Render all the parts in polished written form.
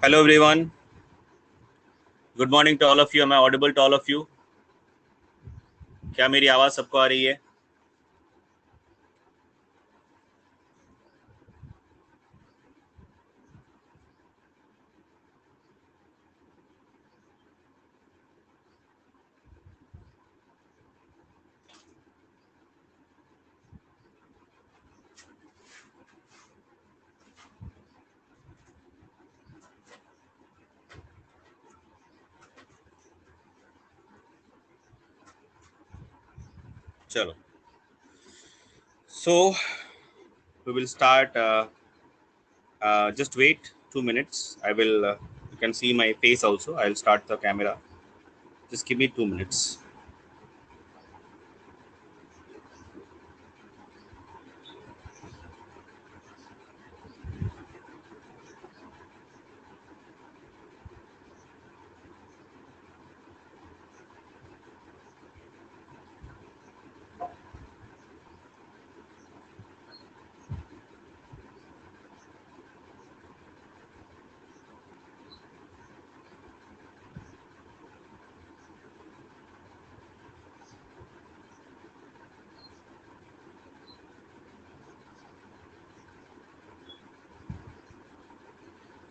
Hello everyone. Good morning to all of you. Am I audible to all of you? क्या मेरी आवाज सबको आ रही है? चलो. So we will start. Just wait 2 minutes. I will. You can see my face also. I will start the camera. Just give me 2 minutes.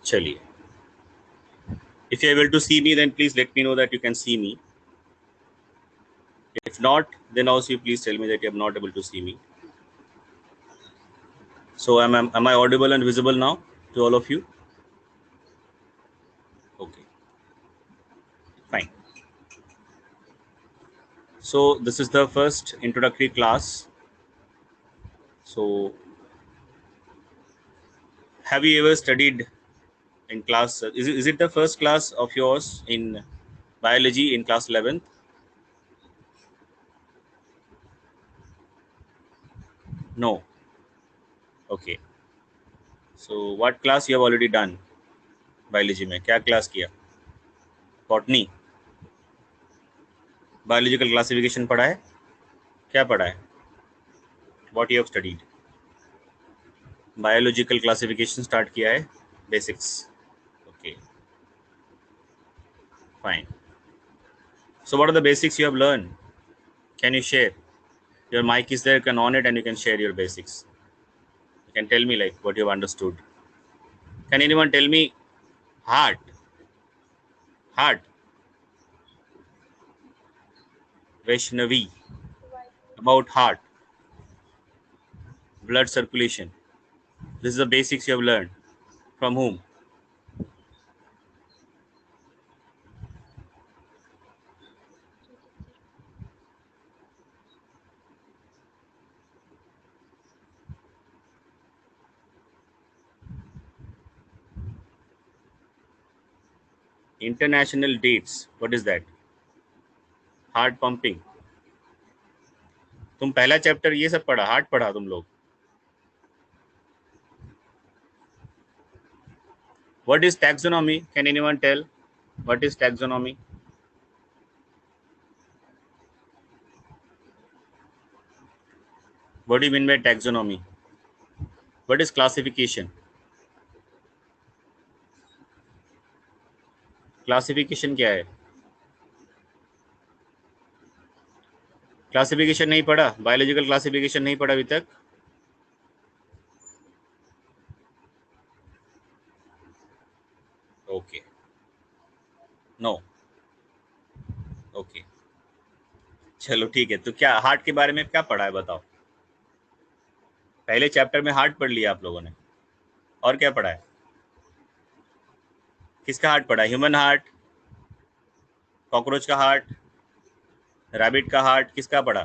चलिए. If you are able to see me, then please let me know that you can see me. If not, then also please tell me that you are not able to see me. So am I audible and visible now to all of you? Okay. Fine. So this is the first introductory class. So have you ever studied in class? Is it the first class of yours in biology in class 11th? No. Okay. So what class you have already done? Biology में क्या class किया? Botany. Biological classification पढ़ा है? क्या पढ़ा है? What you have studied? Biological classification start किया है, basics. Okay, fine. So what are the basics you have learned? Can you share? Your mic is there, you can on it and you can share your basics. You can tell me like what you have understood. Can anyone tell me heart? Heart. Vaishnavi. About heart. Blood circulation. This is the basics you have learned. From whom? International dates. What is that? Heart pumping. तुम पहला chapter ये सब पढ़ा, heart पढ़ा तुम लोग. What is taxonomy? Can anyone tell what is taxonomy? What do you mean by taxonomy? What is classification? Classification क्या है? क्लासिफिकेशन नहीं पढ़ा? बायोलॉजिकल क्लासिफिकेशन नहीं पढ़ा अभी तक? ओके. नो. ओके, चलो ठीक है. तो क्या हार्ट के बारे में क्या पढ़ा है बताओ? पहले चैप्टर में हार्ट पढ़ लिया आप लोगों ने, और क्या पढ़ा है? किसका हार्ट पढ़ा? ह्यूमन हार्ट, कॉकरोच का हार्ट, रैबिट का हार्ट, किसका पढ़ा?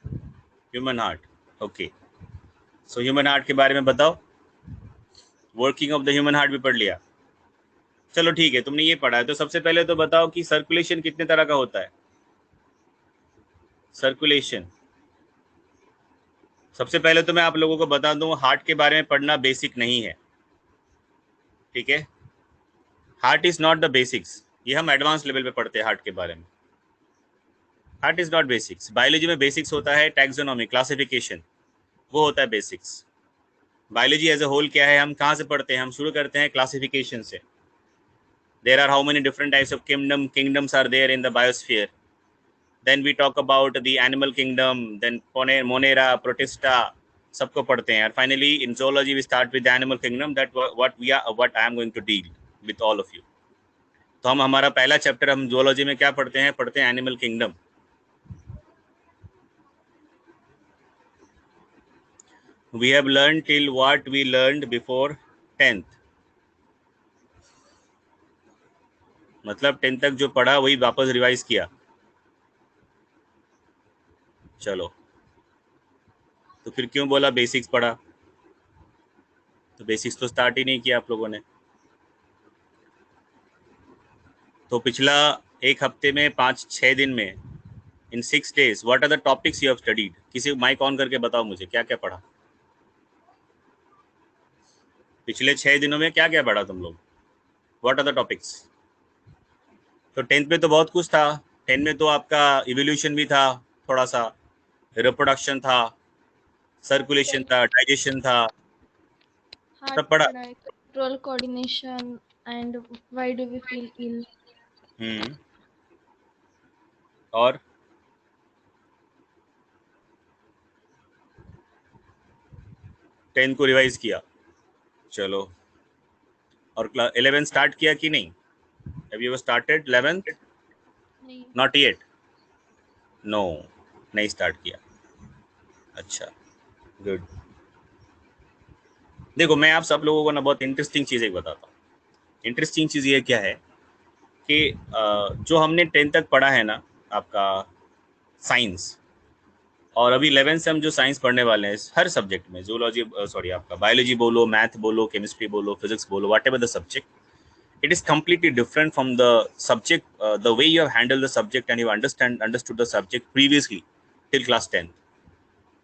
Human heart. Okay. So human heart के बारे में बताओ. Working of the human heart भी पढ़ लिया. चलो ठीक है, तुमने ये पढ़ा है तो सबसे पहले तो बताओ कि सर्कुलेशन कितने तरह का होता है? सर्कुलेशन सबसे पहले तो मैं आप लोगों को बता दूं, हार्ट के बारे में पढ़ना बेसिक नहीं है. ठीक है, heart is not the basics. ये हम एडवांस लेवल पे पढ़ते हैं हार्ट के बारे में. Heart is not basics. Biology में बेसिक्स होता है टैक्सोनॉमी, क्लासिफिकेशन, वो होता है basics. Biology as a whole क्या है, हम कहाँ से पढ़ते हैं? हम शुरू करते हैं क्लासिफिकेशन से. There are how many different types of kingdoms are there in the biosphere. Then we talk about the animal kingdom, then Monera, Protista, सबको पढ़ते हैं. And finally, in zoology, we start with the animal kingdom. That what I am going to deal with all of you. तो हम हमारा पहला chapter हम zoology में क्या पढ़ते हैं animal kingdom. We have learned till what we learned before 10th. मतलब 10th तक जो पढ़ा वही वापस रिवाइज किया. चलो, तो फिर क्यों बोला बेसिक्स पढ़ा? तो बेसिक्स तो स्टार्ट ही नहीं किया आप लोगों ने. तो पिछला एक हफ्ते में 5-6 दिन में, in 6 days, what are the topics you have studied? किसी माइक ऑन करके बताओ मुझे क्या क्या पढ़ा पिछले 6 दिनों में. क्या क्या पढ़ा तुम लोग? What are the topics? तो 10th में तो बहुत कुछ था. 10th में तो आपका इवोल्यूशन भी था, थोड़ा सा रिप्रोडक्शन था, सर्कुलेशन था, डाइजेशन था, सब पढ़ा. Control, coordination, and why do we feel ill? और 10th को रिवाइज किया. चलो, और 11th स्टार्ट किया कि नहीं? Have you ever started 11th? नहीं. Not yet. No, नहीं स्टार्ट किया. अच्छा, गुड. देखो, मैं आप सब लोगों को ना बहुत इंटरेस्टिंग चीज़ एक बताता हूँ. इंटरेस्टिंग चीज़ ये क्या है कि जो हमने 10th तक पढ़ा है ना आपका साइंस, और अभी 11th से हम जो साइंस पढ़ने वाले हैं हर सब्जेक्ट में, जूलॉजी सॉरी आपका बायोलॉजी बोलो, मैथ बोलो, केमिस्ट्री बोलो, फिजिक्स बोलो, what ever the subject, it is completely different from the subject, the way you have handled the subject and you understood the subject previously till class 10.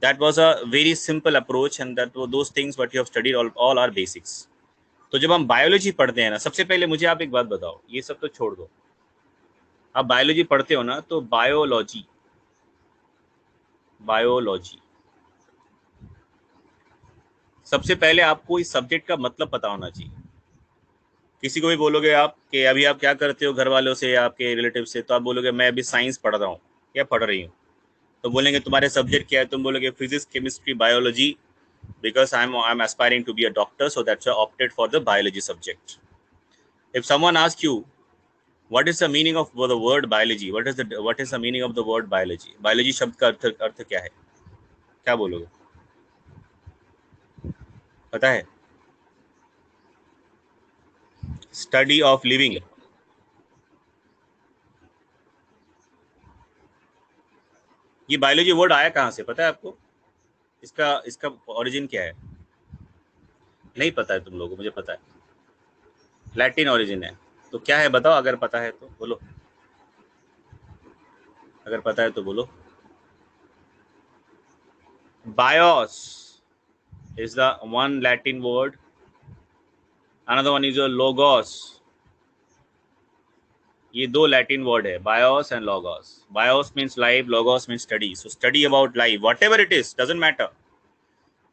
That was a very simple approach, and that those things what you have studied all are basics. तो जब हम biology पढ़ते हैं ना, सबसे पहले मुझे आप एक बात बताओ, ये सब तो छोड़ दो, आप बायोलॉजी पढ़ते हो ना, तो बायोलॉजी सबसे पहले आपको इस सब्जेक्ट का मतलब पता होना चाहिए. किसी को भी बोलोगे आप कि अभी आप क्या करते हो घर वालों से या आपके रिलेटिव से, तो आप बोलोगे मैं अभी साइंस पढ़ रहा हूँ या पढ़ रही हूँ. तो बोलेंगे तुम्हारे सब्जेक्ट क्या है? तुम बोलोगे physics, chemistry, biology, because I'm aspiring to be a doctor, so that's why I opted for the biology subject. If someone asks you what is the meaning of the word biology, what is the meaning of the word biology, biology शब्द का अर्थ क्या है? क्या बोलोगे? पता है? Study of living. ये biology word आया कहाँ से, पता है आपको? इसका ओरिजिन क्या है? नहीं पता है तुम लोगों को? मुझे पता है, लैटिन ओरिजिन है. तो क्या है बताओ, अगर पता है तो बोलो, अगर पता है तो बोलो. Bios is the one Latin word. Another one is a logos. ये दो लैटिन वर्ड है, bios and logos. Bios means life, logos means study. So study about life, whatever it is, doesn't matter.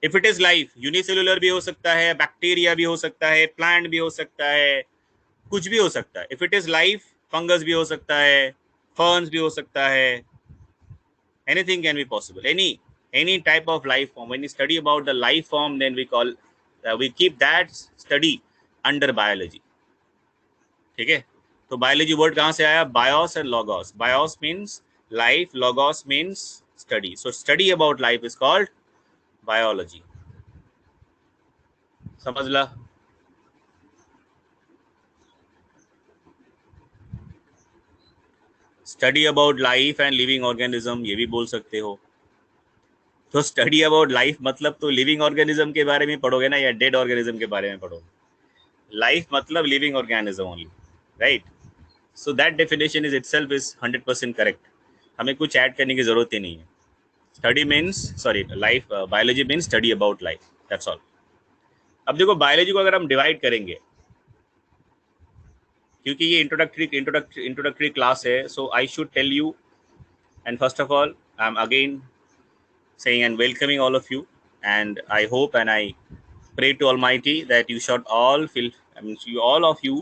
If it is life, unicellular भी हो सकता है, bacteria भी हो सकता है, प्लांट भी हो सकता है, कुछ भी हो सकता है. If it is life, fungus भी हो सकता है, फर्न्स भी हो सकता है, anything can be possible. Any type of life form. When you study about the life form, then we keep that study under biology. ठीक है? तो बायोलॉजी वर्ड कहाँ से आया? Bios and logos. Bios means life, logos means study. So study about life is called biology. समझ ला? Study about life and living organism, ये भी बोल सकते हो. तो स्टडी अबाउट लाइफ मतलब तो लिविंग ऑर्गेनिज्म के बारे में पढ़ोगे ना, या डेड ऑर्गेनिज्म के बारे में पढ़ोगे? लाइफ मतलब living organism only, right? So that definition is itself is 100% correct. हमें कुछ ऐड करने की जरूरत ही नहीं है. Study means life, biology means study about life, that's all. अब देखो, बायोलॉजी को अगर हम डिवाइड करेंगे, क्योंकि ये इंट्रोडक्टरी क्लास है, so I should tell you. And first of all, I am again saying and welcoming all of you, and I hope and I pray to Almighty that you should all all of you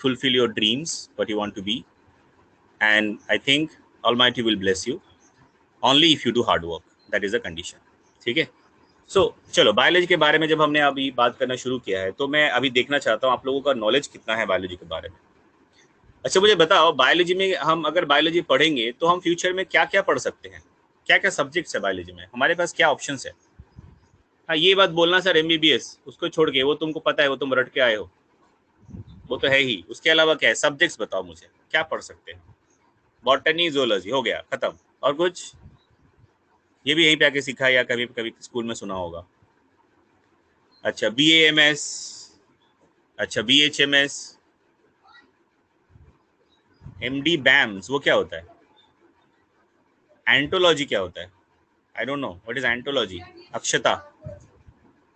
fulfill your dreams, what you want to be, and I think Almighty will bless you only if you do hard work. That is the condition. ठीक है. सो चलो biology के बारे में जब हमने अभी बात करना शुरू किया है तो मैं अभी देखना चाहता हूँ आप लोगों का नॉलेज कितना है बायोलॉजी के बारे में. अच्छा मुझे बताओ बायोलॉजी में हम अगर बायोलॉजी पढ़ेंगे तो हम फ्यूचर में क्या क्या पढ़ सकते हैं, क्या क्या सब्जेक्ट्स है बायोलॉजी में, हमारे पास क्या ऑप्शंस है. हाँ ये बात बोलना सर MBBS उसको छोड़ के, वो तुमको पता है, वो तुम रट के आए हो, वो तो है ही. उसके अलावा क्या है, सब्जेक्ट्स बताओ मुझे क्या पढ़ सकते हैं. बॉटनी जोलॉजी हो गया खत्म. और कुछ ये भी यहीं पे आके सीखा या कभी कभी स्कूल में सुना होगा. अच्छा BAMS, अच्छा BHMS, MD BAMS वो क्या होता है. एंटोलॉजी क्या होता है. I don't know what is ontology. Akshata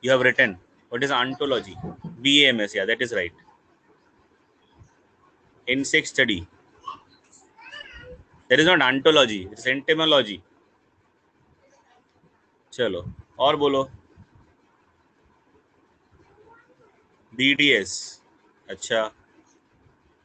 you have written what is ontology. BAMS, yeah that is right. Insect study, there is not ontology, it's entomology. चलो और बोलो. BDS, अच्छा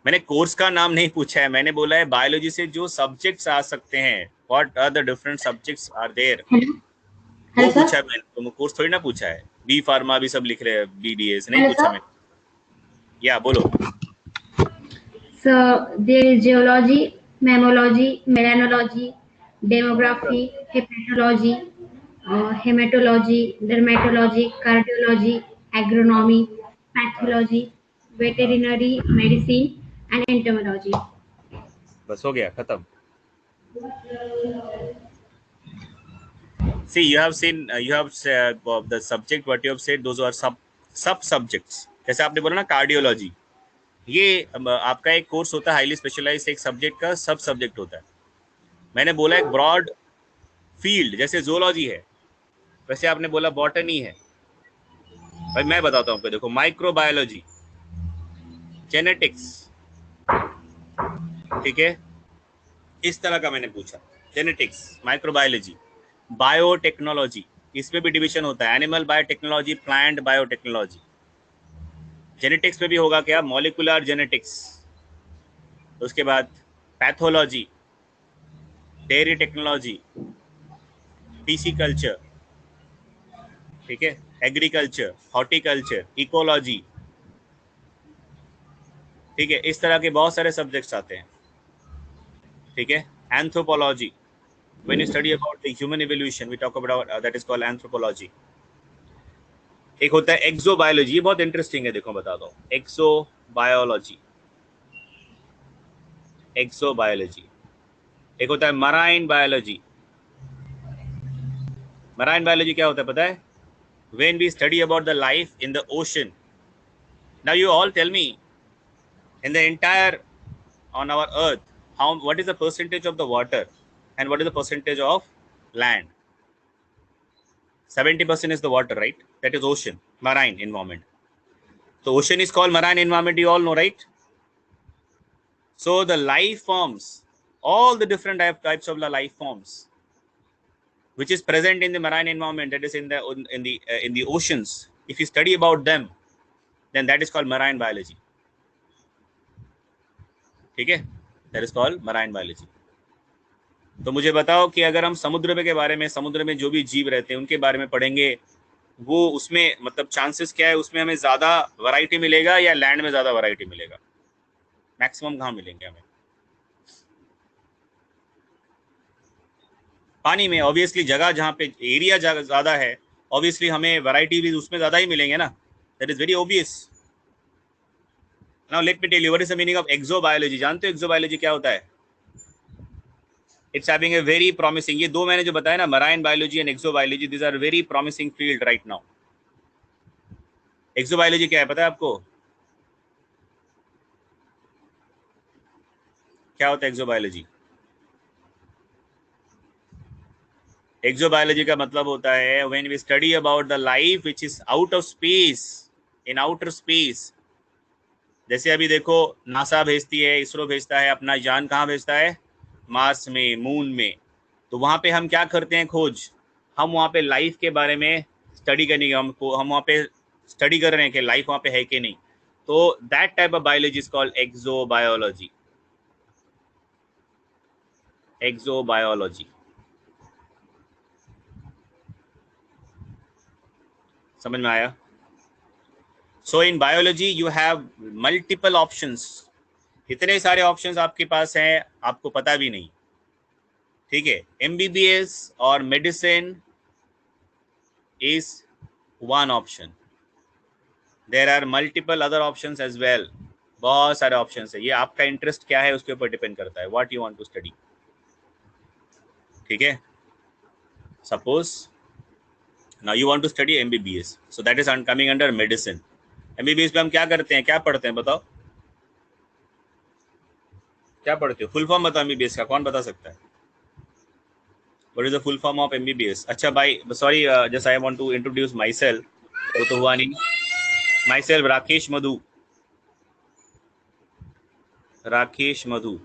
मैंने कोर्स का नाम नहीं पूछा है, मैंने बोला है बायोलॉजी से जो सब्जेक्ट्स आ सकते हैं, what are the different subjects are there, वो पूछा है मैंने. तुम कोर्स थोड़ी ना पूछा है. बी फार्मा भी सब लिख रहे हैं, BDS नहीं पूछा मैंने. या बोलो. So there is geology, mammalogy, melanology, demography, hepatology, hematology, dermatology, cardiology, agronomy, pathology, veterinary medicine, and entomology. बस हो गया खत्म. See, you have seen, you have the subject what you have said, those are sub subjects. जैसे आपने बोला ना cardiology, ये आपका एक कोर्स होता है हाईली स्पेशलाइज्ड, एक सब्जेक्ट का सब सब्जेक्ट होता है. मैंने बोला एक ब्रॉड फील्ड, जैसे जोलॉजी है वैसे आपने बोला बॉटनी है. भाई मैं बताता हूँ आपको, देखो माइक्रोबायोलॉजी, जेनेटिक्स, ठीक है इस तरह का मैंने पूछा. जेनेटिक्स, माइक्रोबायोलॉजी, बायोटेक्नोलॉजी, इसमें भी डिवीजन होता है, animal biotechnology, plant biotechnology. Genetics में भी होगा क्या, मॉलिकुलर जेनेटिक्स. उसके बाद pathology, dairy technology, PC culture, ठीक है एग्रीकल्चर, हॉर्टिकल्चर, इकोलॉजी, ठीक है इस तरह के बहुत सारे सब्जेक्ट्स आते हैं. ठीक है anthropology, when you study about the human evolution we talk about that is called anthropology. एक होता है एक्सोबायोलॉजी, ये बहुत इंटरेस्टिंग है, देखो बता दो. Exobiology, exobiology. एक होता है मराइन बायोलॉजी. मराइन बायोलॉजी क्या होता है पता है, when we study about the life in the ocean. Now you all tell me, in the entire on our earth, what is the percentage of the water and what is the percentage of land? 70% is the water, right? That is ocean, marine environment. So ocean is called marine environment, you all know, right? So the life forms, all the different types of the life forms which is present in the marine environment, that is in the oceans, if you study about them, then that is called marine biology. ठीक है, that is called marine biology. तो मुझे बताओ कि अगर हम समुद्र के बारे में, समुद्र में जो भी जीव रहते हैं उनके बारे में पढ़ेंगे, वो उसमें मतलब चांसेस क्या है, उसमें हमें ज़्यादा वैरायटी मिलेगा या लैंड में ज़्यादा वैरायटी मिलेगा, मैक्सिमम कहाँ मिलेंगे हमें? पानी में. ऑब्वियसली जगह जहाँ पे एरिया ज़्यादा है, ऑब्वियसली हमें वैरायटी भी उसमें ज़्यादा ही मिलेंगे ना. That is very obvious. Now let me tell you what is the meaning of exobiology. जानते हो एक्सोबायोलॉजी क्या होता है? It's having a very promising, ये दो मैंने जो बताया ना, marine biology and exobiology, this are very promising field right now. Exobiology क्या है पता है आपको? क्या होता है एक्सोबायोलॉजी? एक्सोबायोलॉजी का मतलब होता है when we study about the life which is out of space, in outer space. जैसे अभी देखो नासा भेजती है, इसरो भेजता है अपना यान, कहाँ भेजता है? मार्स में, मून में. तो वहाँ पे हम क्या करते हैं? खोज. हम वहाँ पे लाइफ के बारे में स्टडी करने की, हम वहाँ पे स्टडी कर रहे हैं कि लाइफ वहाँ पे है कि नहीं. तो that type of biology is called exobiology. Exobiology. समझ में आया? So in biology you have multiple options. इतने सारे ऑप्शंस आपके पास हैं, आपको पता भी नहीं. ठीक है, MBBS और medicine is one option. There are multiple other options as well. बहुत सारे ऑप्शंस है. ये आपका इंटरेस्ट क्या है उसके ऊपर डिपेंड करता है. What you want to study. ठीक है, suppose now you want to study MBBS, so that is coming under medicine. MBBS में हम क्या करते हैं, क्या पढ़ते हैं, बताओ क्या पढ़ते हो? फुल फॉर्म बताओ MBBS का, कौन बता सकता है? What is the full form of MBBS? अच्छा भाई, sorry, just I want to introduce myself. वो तो हुआ नहीं. Myself Rakesh Madhu. Rakesh Madhu.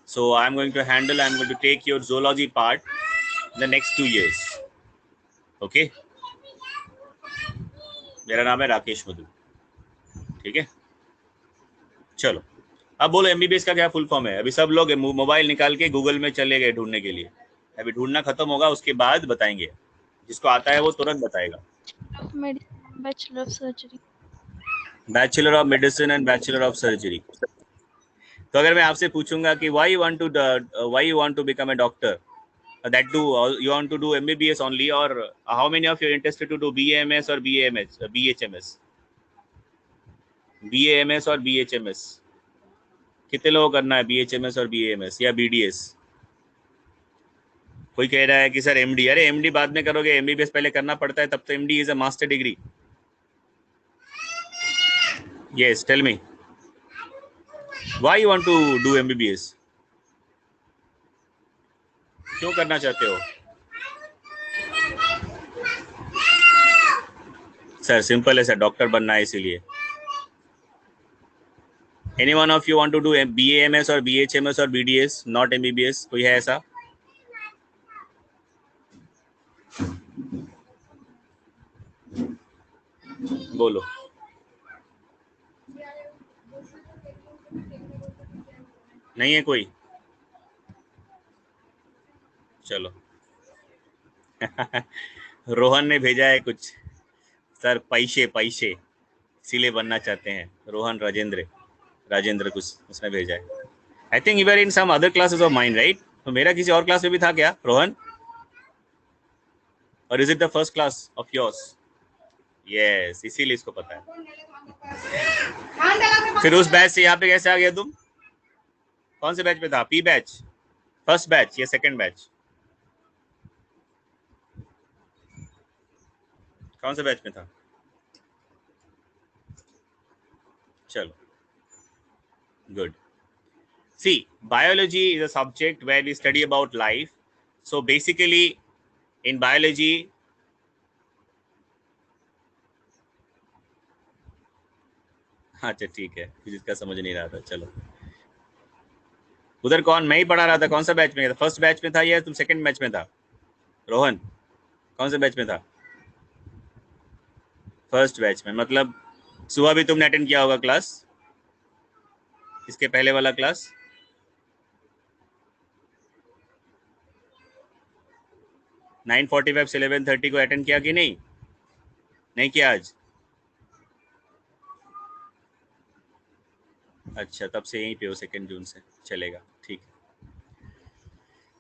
So I'm going to take your zoology part in the next 2 years. Okay? मेरा नाम है राकेश मधु. ठीक है, चलो अब बोलो MBBS का क्या फुल फॉर्म है? अभी सब लोग मोबाइल निकाल के गूगल में चले गए ढूंढने के लिए. अभी ढूंढना खत्म होगा, उसके बाद बताएंगे. जिसको आता है वो तुरंत बताएगा. Bachelor of Surgery. Bachelor of medicine and bachelor of surgery. तो अगर मैं आपसे पूछूंगा कि why you want to become a doctor, that do you want to do MBBS only, or how many of you are interested to do BAMS or BHMS? BAMS और BHMS कितने लोगों को करना है? BHMS और BAMS या BDS? कोई कह रहा है कि सर MD. अरे MD बाद में करोगे, MBBS पहले करना पड़ता है, तब तो MD is a master degree. Yes, tell me. Why you want to do MBBS? क्यों करना चाहते हो? सर सिंपल है सर, डॉक्टर बनना है इसीलिए. Any one of you want to do BAMS or BHMS or BDS, not MBBS? कोई है ऐसा? बोलो. नहीं है कोई? चलो. रोहन ने भेजा है कुछ, सर पैसे इसीलिए बनना चाहते हैं. रोहन राजेंद्र कुछ उसने भेजा है. I think you are in some other classes of mine, right? तो मेरा किसी और क्लास में भी था क्या रोहन? और is it the first class of yours? Yes, इसीलिए इसको पता है. फिर उस बैच से यहाँ पे कैसे आ गया तुम? कौन से बैच में था? पी बैच, फर्स्ट बैच या सेकंड बैच? कौन से बैच में था? चलो, good. See, biology is a subject where we study about life. So basically in biology, अच्छा ठीक है, जिसका समझ नहीं रहा था. चलो, उधर कौन? मैं ही पढ़ा रहा था. कौन सा बैच में था? फर्स्ट बैच में था या तुम सेकंड बैच में था? रोहन कौन से बैच में था? फर्स्ट बैच में. मतलब सुबह भी तुमने अटेंड किया होगा क्लास, इसके पहले वाला क्लास. नाइन 45 से 11:30 को अटेंड किया कि नहीं? नहीं किया आज? अच्छा, तब से यहीं पे हो, 2 जून से. चलेगा,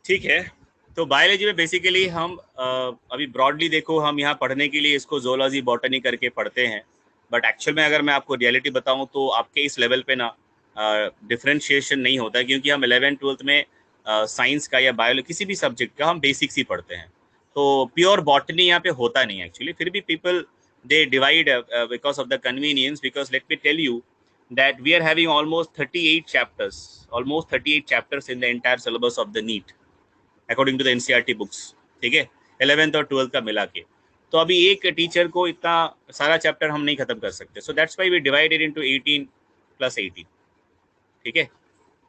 ठीक है. तो बायोलॉजी में बेसिकली हम अभी ब्रॉडली देखो, हम यहाँ पढ़ने के लिए इसको जोलॉजी बॉटनी करके पढ़ते हैं. बट एक्चुअल में अगर मैं आपको रियलिटी बताऊँ तो आपके इस लेवल पे ना डिफ्रेंशिएशन नहीं होता, क्योंकि हम 11th-12th में साइंस का या बायोलॉजी किसी भी सब्जेक्ट का हम बेसिक्स ही पढ़ते हैं. तो प्योर बॉटनी यहाँ पे होता नहीं एक्चुअली. फिर भी people they divide because of the convenience, because let me tell you that we are having almost 38 chapters in the entire syllabus of the NEET according to the NCERT books. ठीक है, 11th और 12th का मिला के. तो अभी एक teacher को इतना सारा चैप्टर हम नहीं खत्म कर सकते. So that's why we divided into 18 + 18. ठीक है,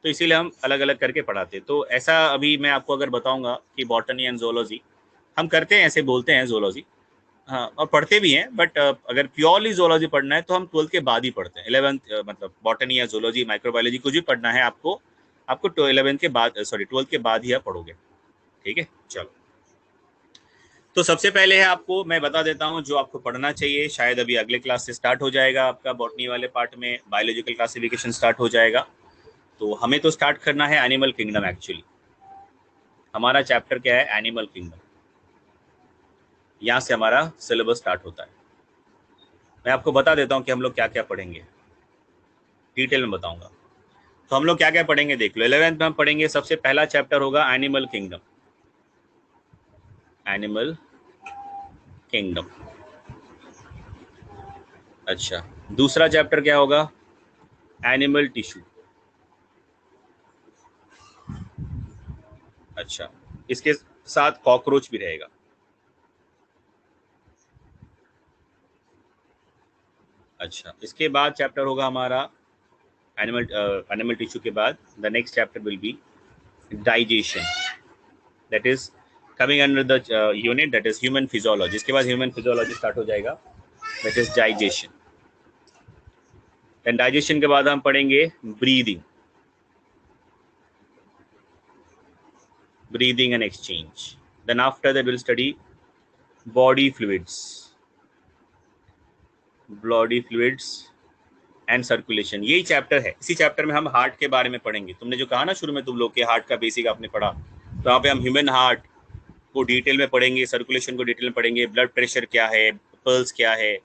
तो इसीलिए हम अलग अलग करके पढ़ाते. तो ऐसा अभी मैं आपको अगर बताऊंगा कि बॉटनी एंड जोलॉजी हम करते हैं, ऐसे बोलते हैं जोलॉजी, हाँ, और पढ़ते भी हैं, बट अगर प्योरली जोलॉजी पढ़ना है तो हम 12th के बाद ही पढ़ते हैं। 11th मतलब बॉटनी या जोलॉजी माइक्रोबायोलॉजी कुछ भी पढ़ना है आपको, आपको 11th के बाद, सॉरी 12th के बाद ही आप पढ़ोगे। ठीक है, चलो। तो सबसे पहले है आपको मैं बता देता हूँ जो आपको पढ़ना चाहिए, शायद अभी अगले क्लास से स्टार्ट हो जाएगा आपका बॉटनी वाले पार्ट में बायोलॉजिकल क्लासिफिकेशन स्टार्ट हो जाएगा। तो हमें तो स्टार्ट करना है एनिमल किंगडम। एक्चुअली हमारा चैप्टर क्या है, एनिमल किंगडम। यहाँ से हमारा सिलेबस स्टार्ट होता है। मैं आपको बता देता हूँ कि हम लोग क्या क्या पढ़ेंगे, डिटेल में बताऊंगा। तो हम लोग क्या क्या पढ़ेंगे देख लो। 11th में हम पढ़ेंगे, सबसे पहला चैप्टर होगा एनिमल किंगडम। Animal kingdom. अच्छा, दूसरा चैप्टर क्या होगा, एनिमल टिश्यू। अच्छा, इसके साथ कॉकरोच भी रहेगा। अच्छा, इसके बाद चैप्टर होगा हमारा एनिमल टिश्यू के बाद the next chapter will be digestion, that is coming under the unit that is human physiology. इसके बाद ह्यूमन फिजियोलॉजी स्टार्ट हो जाएगा, that is digestion. Then digestion के बाद हम पढ़ेंगे breathing, breathing and exchange. Then after that we'll study body fluids, body fluids and circulation। यही chapter है। इसी चैप्टर में हम हार्ट के बारे में पढ़ेंगे। तुमने जो कहा ना शुरू में तुम लोग के हार्ट का बेसिक आपने पढ़ा, तो यहाँ पे हम ह्यूमन हार्ट को डिटेल में पढ़ेंगे, सर्कुलेशन को डिटेल में पढ़ेंगे, ब्लड प्रेशर क्या है, पल्स क्या है,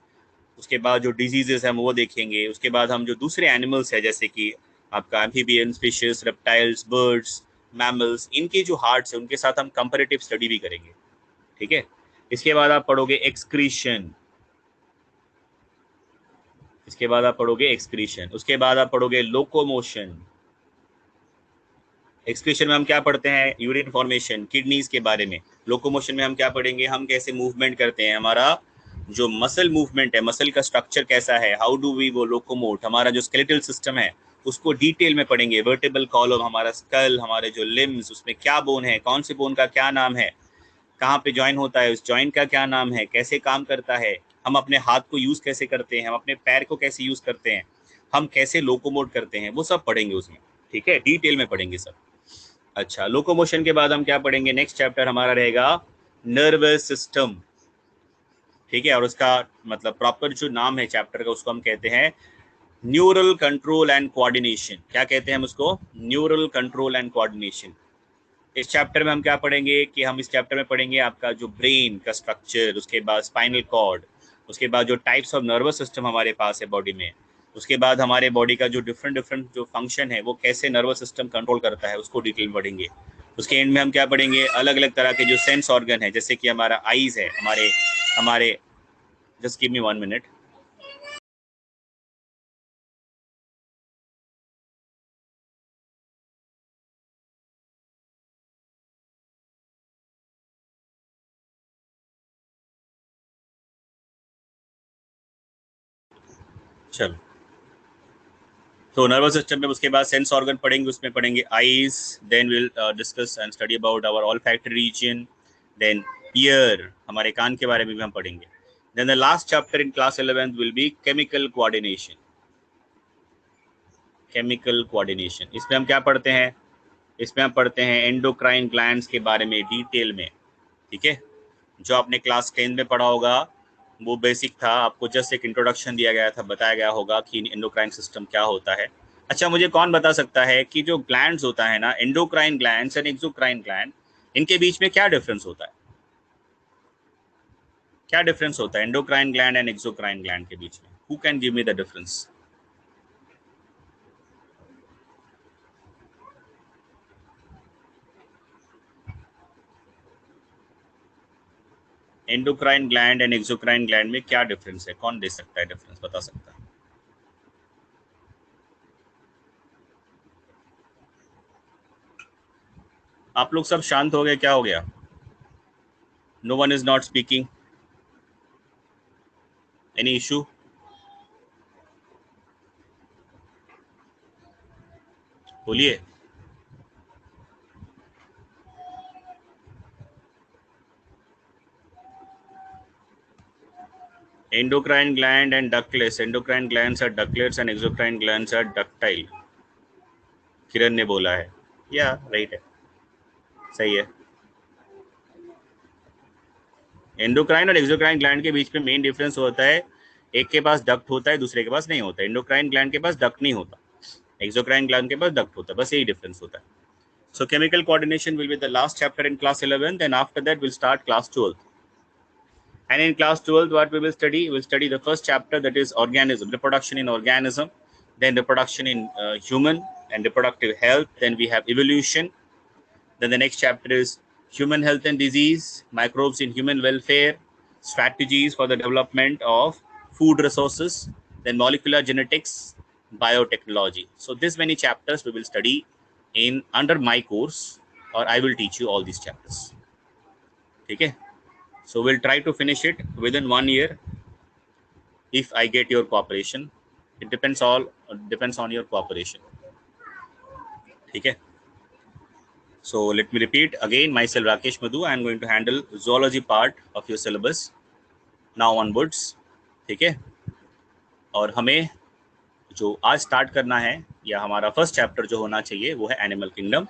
उसके बाद जो डिजीजेस हैं वो देखेंगे। उसके बाद हम जो दूसरे एनिमल्स है जैसे कि आपका amphibians, fishes, reptiles, birds, mammals, इनके जो हार्ट्स है उनके साथ हम कंपैरेटिव स्टडी भी करेंगे। ठीक है, इसके बाद आप पढ़ोगे एक्सक्रीशन, इसके बाद आप पढ़ोगे एक्सक्रीशन, उसके बाद आप पढ़ोगे लोकोमोशन। एक्सक्रीशन में हम क्या पढ़ते हैं, यूरिन फॉर्मेशन, किडनीज के बारे में। लोकोमोशन में हम क्या पढ़ेंगे, हम कैसे मूवमेंट करते हैं, हमारा जो मसल मूवमेंट है, मसल का स्ट्रक्चर कैसा है, हाउ डू वी वो लोकोमोट, हमारा जो स्केलेटल सिस्टम है उसको डिटेल में पढ़ेंगे। वर्टेबल कॉलम, हमारा स्कल, हमारे जो लिम्स, उसमें क्या बोन है, कौन से बोन का क्या नाम है, कहाँ पे ज्वाइन होता है, उस ज्वाइन का क्या नाम है, कैसे काम करता है, हम अपने हाथ को यूज़ कैसे करते हैं, हम अपने पैर को कैसे यूज़ करते हैं, हम कैसे लोकोमोट करते हैं, वो सब पढ़ेंगे उसमें। ठीक है, डिटेल में पढ़ेंगे सब। अच्छा, लोकोमोशन के बाद हम क्या पढ़ेंगे, नेक्स्ट चैप्टर हमारा रहेगा नर्वस सिस्टम। ठीक है, और उसका मतलब प्रॉपर जो नाम है चैप्टर का उसको हम कहते हैं न्यूरल कंट्रोल एंड कोऑर्डिनेशन। क्या कहते हैं हम उसको, न्यूरल कंट्रोल एंड कोऑर्डिनेशन। इस चैप्टर में हम क्या पढ़ेंगे कि हम इस चैप्टर में पढ़ेंगे आपका जो ब्रेन का स्ट्रक्चर, उसके बाद स्पाइनल कॉर्ड, उसके बाद जो टाइप्स ऑफ नर्वस सिस्टम हमारे पास है बॉडी में, उसके बाद हमारे बॉडी का जो डिफरेंट डिफरेंट जो फंक्शन है वो कैसे नर्वस सिस्टम कंट्रोल करता है उसको डिटेल में पढ़ेंगे। उसके एंड में हम क्या पढ़ेंगे, अलग अलग तरह के जो सेंस ऑर्गन है, जैसे कि हमारा आईज है, हमारे हमारे जस्ट गिव मी 1 मिनट। चलो, तो नर्वस सिस्टम में उसके बाद सेंस ऑर्गन पढ़ेंगे, उसमें पढ़ेंगे eyes, then will discuss and study about our olfactory region, then ear, हमारे कान के बारे में भी हम पढ़ेंगे। Then the last chapter in class 11th will be chemical coordination. Chemical coordination, इसमें हम क्या पढ़ते हैं, इसमें हम पढ़ते हैं एंडोक्राइन ग्लैंड्स के बारे में डिटेल में। ठीक है, जो आपने क्लास 10 में पढ़ा होगा वो बेसिक था, आपको जस्ट एक इंट्रोडक्शन दिया गया था, बताया गया होगा कि एंडोक्राइन सिस्टम क्या होता है। अच्छा, मुझे कौन बता सकता है कि जो ग्लैंड्स होता है ना, endocrine glands and exocrine gland, इनके बीच में क्या डिफरेंस होता है, क्या डिफरेंस होता है endocrine gland and exocrine gland के बीच में, who can give me the difference. Endocrine gland and exocrine gland में क्या डिफरेंस है, कौन दे सकता है डिफरेंस, बता सकता है। आप लोग सब शांत हो गए, क्या हो गया, no one is not speaking, any issue, बोलिए। Endocrine gland and ductless. Endocrine glands are ductless and exocrine glands are ductile. किरण ने बोला है, या राइट है, सही है। एंडोक्राइन और एक्सोक्राइन ग्लैंड के बीच में मेन डिफरेंस होता है, एक के पास डक्ट होता है, दूसरे के पास नहीं होता। एंडोक्राइन ग्लैंड के पास डक्ट नहीं होता, एक्सोक्राइन ग्लैंड के पास डक्ट होता है, बस यही डिफरेंस होता है। So chemical coordination will be the last chapter in class 11th, and after that we'll start class 12th. And in class 12th, what we will study? We'll study the first chapter, that is organism, reproduction in organism, then reproduction in human and reproductive health. Then we have evolution. Then the next chapter is human health and disease, microbes in human welfare, strategies for the development of food resources, then molecular genetics, biotechnology. So this many chapters we will study in under my course, or I will teach you all these chapters. Okay, so we'll try to finish it within 1 year if I get your cooperation. It depends on your cooperation. Okay, so let me repeat again, myself Rakesh Madhu. I am going to handle zoology part of your syllabus now onwards. ठीक है, और हमें जो आज start करना है, या हमारा फर्स्ट चैप्टर जो होना चाहिए, वो है एनिमल किंगडम।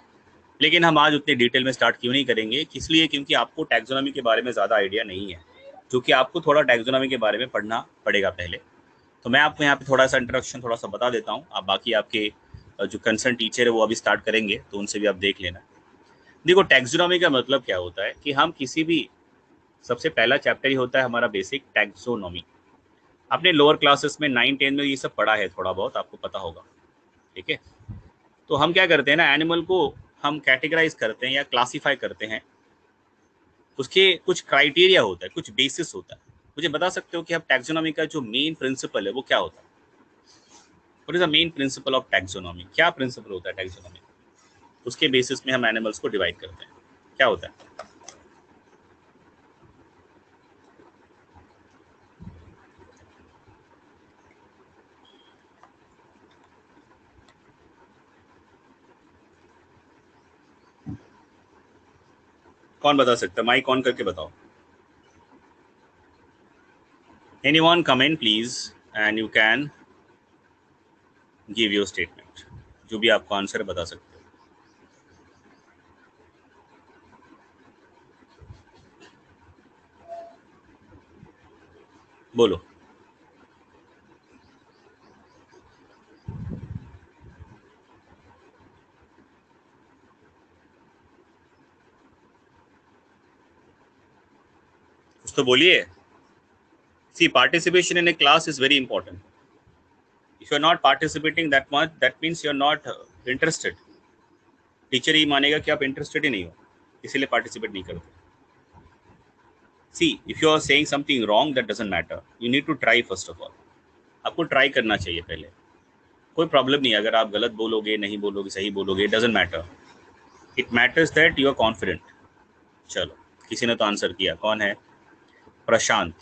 लेकिन हम आज उतनी डिटेल में स्टार्ट क्यों नहीं करेंगे, इसलिए क्योंकि आपको टैक्सोनॉमी के बारे में ज़्यादा आइडिया नहीं है, जो कि आपको थोड़ा टैक्सोनॉमी के बारे में पढ़ना पड़ेगा पहले। तो मैं आपको यहाँ पे थोड़ा सा इंट्रोडक्शन थोड़ा सा बता देता हूँ। आप बाकी आपके जो कंसर्न टीचर है वो अभी स्टार्ट करेंगे, तो उनसे भी आप देख लेना। देखो, टैक्सोनॉमी का मतलब क्या होता है कि हम किसी भी, सबसे पहला चैप्टर ही होता है हमारा बेसिक टैक्सोनॉमी। आपने लोअर क्लासेस में 9-10 में ये सब पढ़ा है, थोड़ा बहुत आपको पता होगा। ठीक है, तो हम क्या करते हैं ना, एनिमल को हम कैटेगराइज करते हैं या क्लासिफाई करते हैं, उसके कुछ क्राइटेरिया होता है, कुछ बेसिस होता है। मुझे बता सकते हो कि अब टैक्सोनॉमी का जो मेन प्रिंसिपल है वो क्या होता है? What is the main principle of taxonomy? क्या प्रिंसिपल होता है टैक्सोनॉमी? उसके बेसिस में हम एनिमल्स को डिवाइड करते हैं, क्या होता है? कौन बता सकता है? माइक ऑन करके बताओ। Anyone come in please and you can give your statement. जो भी आपको आंसर बता सकते हो। बोलो। कुछ तो बोलिए। See, participation in a class is very important. If you are not participating that much, that means you are not interested. Teacher ही मानेगा कि आप इंटरेस्टेड ही नहीं हो, इसीलिए पार्टिसिपेट नहीं करते। See, if you are saying something wrong, that doesn't matter. You need to try first of all. आपको ट्राई करना चाहिए पहले, कोई प्रॉब्लम नहीं। अगर आप गलत बोलोगे, नहीं बोलोगे, सही बोलोगे, doesn't matter. It matters that you are confident. चलो, किसी ने तो आंसर किया, कौन है? Prashant.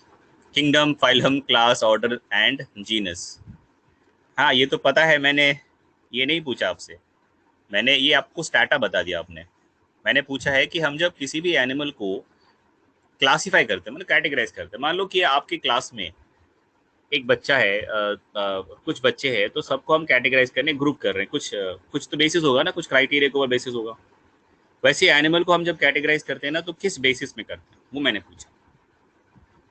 Kingdom, phylum, class, order and genus. हाँ, ये तो पता है, मैंने ये नहीं पूछा आपसे, मैंने ये आपको स्टाटा बता दिया आपने। मैंने पूछा है कि हम जब किसी भी एनिमल को क्लासिफाई करते हैं, मतलब कैटेगराइज करते हैं, मान लो कि आपकी क्लास में एक बच्चा है, कुछ बच्चे हैं, तो सबको हम कैटेगराइज करने, ग्रुप कर रहे हैं, कुछ तो बेसिस होगा ना, कुछ क्राइटेरिया के ऊपर बेसिस होगा। वैसे एनिमल को हम जब कैटेगराइज करते हैं ना, तो किस बेसिस में करते हैं, वो मैंने पूछा।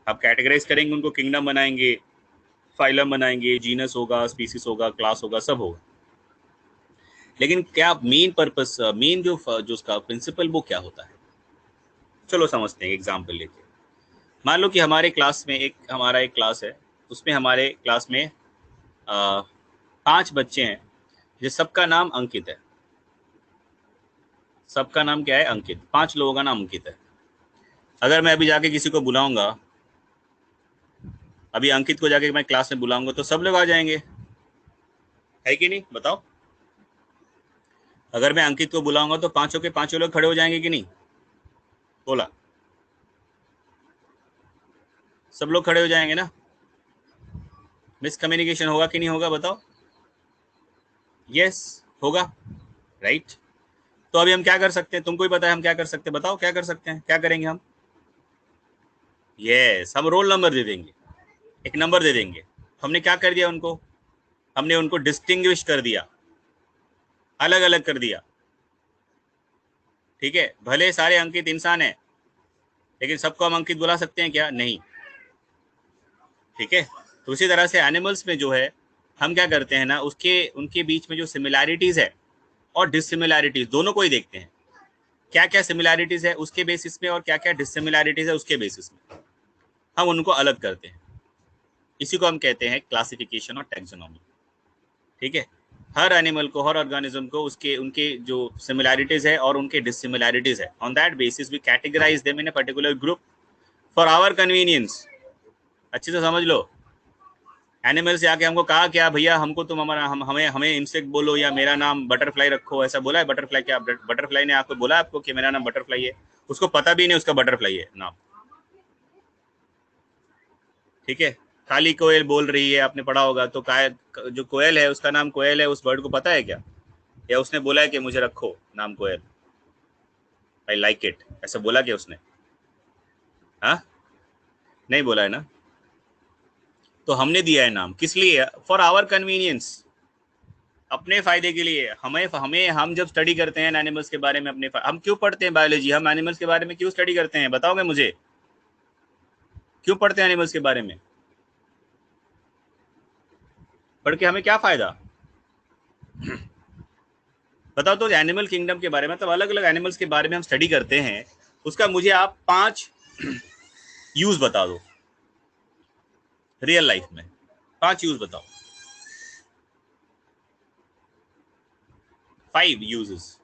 आप कैटेगराइज करेंगे, उनको किंगडम बनाएंगे, फाइलम बनाएंगे, जीनस होगा, स्पीसीज होगा, क्लास होगा, सब होगा। लेकिन क्या मेन पर्पस, मेन जो उसका प्रिंसिपल वो क्या होता है? चलो समझते हैं, एग्जाम्पल लेके। मान लो कि हमारे क्लास में हमारा एक क्लास है, उसमें हमारे क्लास में 5 बच्चे हैं, जिस सबका नाम अंकित है। सबका नाम क्या है? अंकित। 5 लोगों का नाम अंकित है। अगर मैं अभी जाके किसी को बुलाऊंगा, अभी अंकित को जाके मैं क्लास में बुलाऊंगा, तो सब लोग आ जाएंगे, है कि नहीं? बताओ। अगर मैं अंकित को बुलाऊंगा तो 5 के 5 लोग खड़े हो जाएंगे कि नहीं? बोला, सब लोग खड़े हो जाएंगे ना? मिसकम्युनिकेशन होगा कि नहीं होगा? बताओ। यस, होगा, राइट। तो अभी हम क्या कर सकते हैं? तुमको ही पता है हम क्या कर सकते हैं, बताओ क्या कर सकते हैं, क्या करेंगे हम? यस, हम रोल नंबर दे देंगे। एक नंबर दे देंगे। हमने क्या कर दिया उनको, हमने उनको डिस्टिंग्विश कर दिया, अलग अलग कर दिया। ठीक है, भले सारे अंकित इंसान हैं, लेकिन सबको हम अंकित बुला सकते हैं क्या? नहीं। ठीक है, तो उसी तरह से एनिमल्स में जो है हम क्या करते हैं ना, उसके उनके बीच में जो सिमिलैरिटीज है और डिससिमिलैरिटीज दोनों को ही देखते हैं। क्या क्या सिमिलैरिटीज है उसके बेसिस पे और क्या क्या डिससिमिलैरिटीज है उसके बेसिस पे हम उनको अलग करते हैं। इसी को हम कहते हैं क्लासिफिकेशन और टैक्सोनॉमी। ठीक है, हर एनिमल को, हर ऑर्गेनिज्म को उसके उनके जो सिमिलैरिटीज है और उनके डिससिमिलैरिटीज है, on that basis we categorise them in a particular group for our convenience. अच्छे से समझ लो, एनिमल से आके हमको कहा क्या भैया हमको तुम हमारा हमें हमें इंसेक्ट बोलो या मेरा नाम बटरफ्लाई रखो, ऐसा बोला है? बटरफ्लाई क्या बटरफ्लाई ने आपको बोला आपको कि मेरा नाम बटरफ्लाई है? उसको पता भी नहीं उसका बटरफ्लाई है नाम। ठीक है, खाली कोयल बोल रही है, आपने पढ़ा होगा, तो जो कोयल है उसका नाम कोयल है, उस बर्ड को पता है क्या? या उसने बोला है कि मुझे रखो नाम कोयल, आई लाइक इट, ऐसा बोला क्या उसने? हाँ, नहीं बोला है ना। तो हमने दिया है नाम किस लिए? फॉर आवर कन्वीनियंस, अपने फायदे के लिए। हमें हमें हम जब स्टडी करते हैं एनिमल्स के बारे में, अपने हम क्यों पढ़ते हैं बायोलॉजी, हम एनिमल्स के बारे में क्यों स्टडी करते हैं? बताओगे मुझे, क्यों पढ़ते हैं एनिमल्स के बारे में? पढ़ के हमें क्या फायदा? बताओ तो। एनिमल किंगडम के बारे में, मतलब अलग अलग एनिमल्स के बारे में हम स्टडी करते हैं, उसका मुझे आप 5 यूज बता दो रियल लाइफ में। 5 यूज बताओ, 5 यूजेस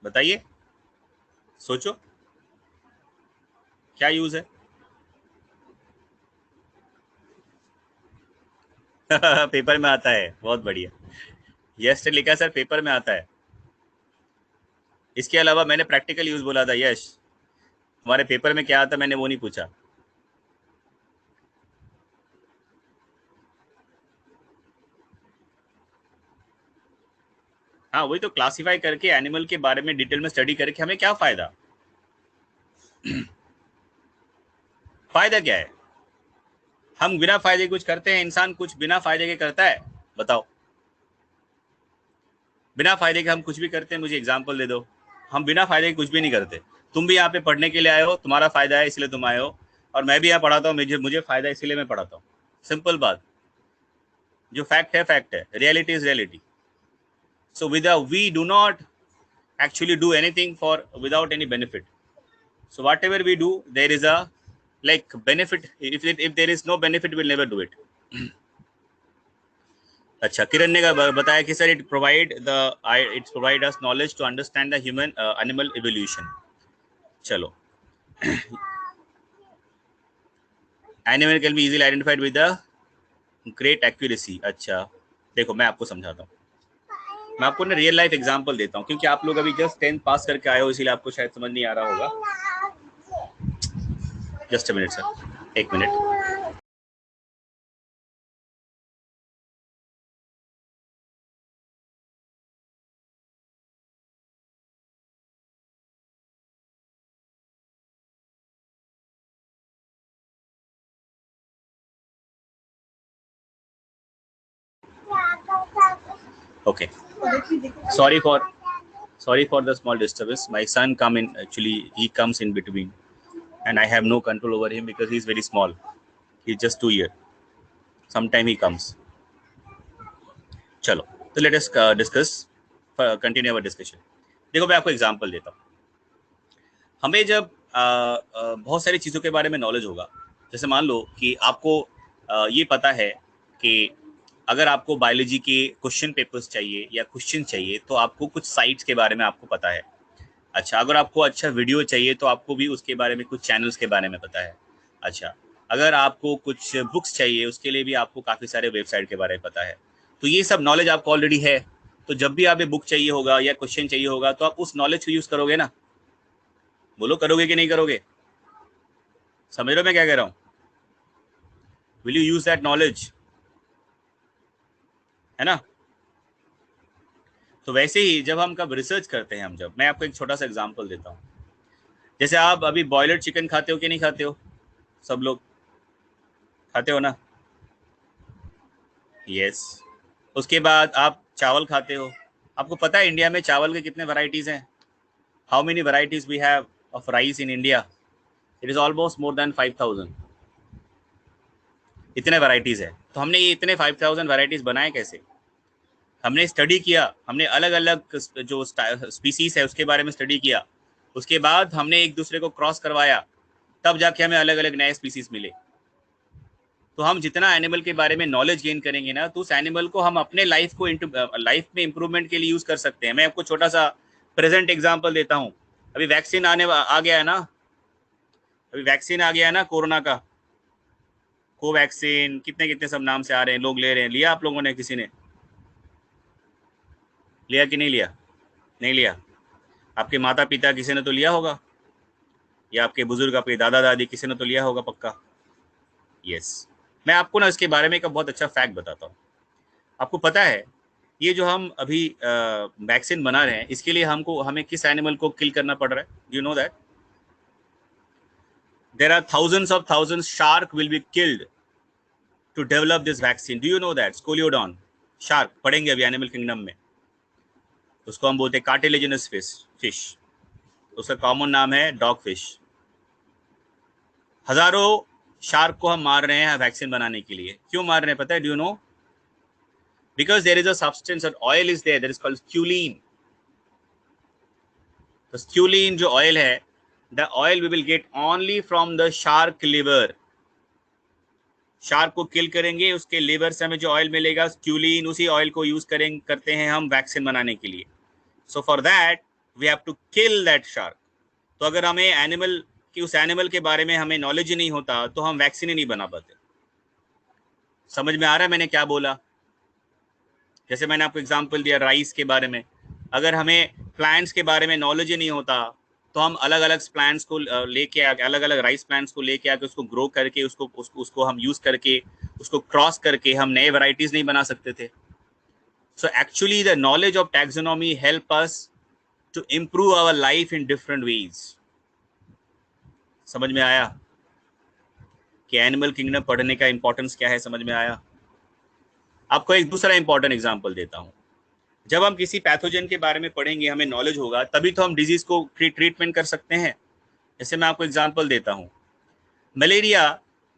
बताइए, सोचो क्या यूज है। पेपर में आता है, बहुत बढ़िया। यश ने लिखा सर पेपर में आता है। इसके अलावा मैंने प्रैक्टिकल यूज बोला था। यश, हमारे पेपर में क्या आता मैंने वो नहीं पूछा। हाँ, वही तो, क्लासिफाई करके एनिमल के बारे में डिटेल में स्टडी करके हमें क्या फायदा? फायदा क्या है? हम बिना फायदे कुछ करते हैं? इंसान कुछ बिना फायदे के करता है? बताओ, बिना फायदे के हम कुछ भी करते हैं? मुझे एग्जांपल दे दो। हम बिना फायदे के कुछ भी नहीं करते। तुम भी यहाँ पे पढ़ने के लिए आए हो, तुम्हारा फायदा है इसलिए तुम आए हो, और मैं भी यहाँ पढ़ाता हूँ, मुझे फायदा है इसलिए मैं पढ़ाता हूँ। सिंपल बात। जो फैक्ट है फैक्ट है, reality is reality. So without, we do not actually do anything for without any benefit. So whatever we do, there is a like benefit. If there is no benefit, we'll never do it. अच्छा, किरण ने बताया कि sir it's provide us knowledge to understand the human animal evolution. चलो, animal can be easily identified with the great accuracy. अच्छा देखो, मैं आपको समझाता हूँ। मैं आपको ना रियल लाइफ एग्जांपल देता हूँ, क्योंकि आप लोग अभी जस्ट 10th पास करके आए हो, इसीलिए आपको शायद समझ नहीं आ रहा होगा। Just a minute sir, 1 minute. Okay, sorry for the small disturbance. My son come in, actually he comes in between, and I have no control over him because he's very small. He's just 2 years. Sometime he comes. चलो, तो let us discuss, continue our discussion. देखो, मैं आपको example देता हूँ। हमें जब बहुत सारी चीज़ों के बारे में नॉलेज होगा, जैसे मान लो कि आपको ये पता है कि अगर आपको बायोलॉजी के क्वेश्चन पेपर्स चाहिए या क्वेश्चन चाहिए, तो आपको कुछ साइट्स के बारे में आपको पता है। अच्छा, अगर आपको अच्छा वीडियो चाहिए तो आपको भी उसके बारे में कुछ चैनल्स के बारे में पता है। अच्छा, अगर आपको कुछ बुक्स चाहिए उसके लिए भी आपको काफ़ी सारे वेबसाइट के बारे में पता है। तो ये सब नॉलेज आपको ऑलरेडी है। तो जब भी आप ये बुक चाहिए होगा या क्वेश्चन चाहिए होगा, तो आप उस नॉलेज को यूज़ करोगे ना? बोलो, करोगे कि नहीं करोगे? समझ रहे हो मैं क्या कह रहा हूँ? Will you use that knowledge? है ना? तो वैसे ही जब हम कब रिसर्च करते हैं, मैं आपको एक छोटा सा एग्जांपल देता हूँ। जैसे आप अभी बॉयलर चिकन खाते हो कि नहीं खाते हो? सब लोग खाते हो ना? यस। उसके बाद आप चावल खाते हो। आपको पता है इंडिया में चावल के कितने वैरायटीज हैं? How many varieties we have of rice in India? It is almost more than 5000। इतने वैरायटीज है। तो हमने ये इतने 5000 वैरायटीज बनाए कैसे? हमने स्टडी किया, हमने अलग अलग जो स्पीसीज है उसके बारे में स्टडी किया, उसके बाद हमने एक दूसरे को क्रॉस करवाया, तब जाके हमें अलग अलग नए स्पीसीज मिले। तो हम जितना एनिमल के बारे में नॉलेज गेन करेंगे ना, तो उस एनिमल को हम अपने लाइफ में इंप्रूवमेंट के लिए यूज कर सकते हैं। मैं आपको छोटा सा प्रेजेंट एग्जांपल देता हूँ। अभी वैक्सीन आ गया है ना, अभी वैक्सीन आ गया है ना कोरोना का, कोवैक्सीन, कितने कितने सब नाम से आ रहे हैं, लोग ले रहे हैं। लिया आप लोगों ने? किसी ने लिया कि नहीं लिया? नहीं लिया। आपके माता पिता किसी ने तो लिया होगा, या आपके बुजुर्ग, आपके दादा दादी, किसी ने तो लिया होगा पक्का। यस। मैं आपको ना इसके बारे में एक बहुत अच्छा फैक्ट बताता हूँ। आपको पता है ये जो हम अभी वैक्सीन बना रहे हैं, इसके लिए हमें किस एनिमल को किल करना पड़ रहा है? You know that there are thousands shark will be killed to develop this vaccine. Do you know that? Scoliodon shark पढ़ेंगे अभी एनिमल किंगडम में। उसको हम बोलते हैं कार्टिलेजिनस फिश। उसका कॉमन नाम है डॉग फिश। हजारों शार्क को हम मार रहे हैं वैक्सीन बनाने के लिए। क्यों मार रहे हैं पता है? Do you no? Because there is a substance or oil is there that is called squalene. The squalene जो oil है, the oil we will get only from the shark liver. Shark को किल करेंगे, उसके लिवर से हमें जो oil मिलेगा स्क्यूलिन, उसी ऑयल को यूज करते हैं हम वैक्सीन बनाने के लिए। So for that we have to kill that shark. तो अगर हमें उस एनिमल के बारे में हमें नॉलेज ही नहीं होता तो हम वैक्सीन ही नहीं बना पाते। समझ में आ रहा है मैंने क्या बोला? जैसे मैंने आपको एग्जांपल दिया राइस के बारे में, अगर हमें प्लांट्स के बारे में नॉलेज ही नहीं होता तो हम अलग अलग प्लांट्स को लेके आके, अलग अलग राइस प्लांट्स को लेके आके उसको ग्रो करके उसको हम यूज करके, उसको क्रॉस करके हम नए वैरायटीज नहीं बना सकते थे। So actually the knowledge of taxonomy help us to improve our life in different ways. समझ में आया कि एनिमल किंगडम पढ़ने का इंपॉर्टेंस क्या है? समझ में आया? आपको एक दूसरा इंपॉर्टेंट एग्जाम्पल देता हूँ। जब हम किसी पैथोजन के बारे में पढ़ेंगे, हमें नॉलेज होगा, तभी तो हम डिजीज को ट्रीटमेंट कर सकते हैं। जैसे मैं आपको एग्जांपल देता हूं, मलेरिया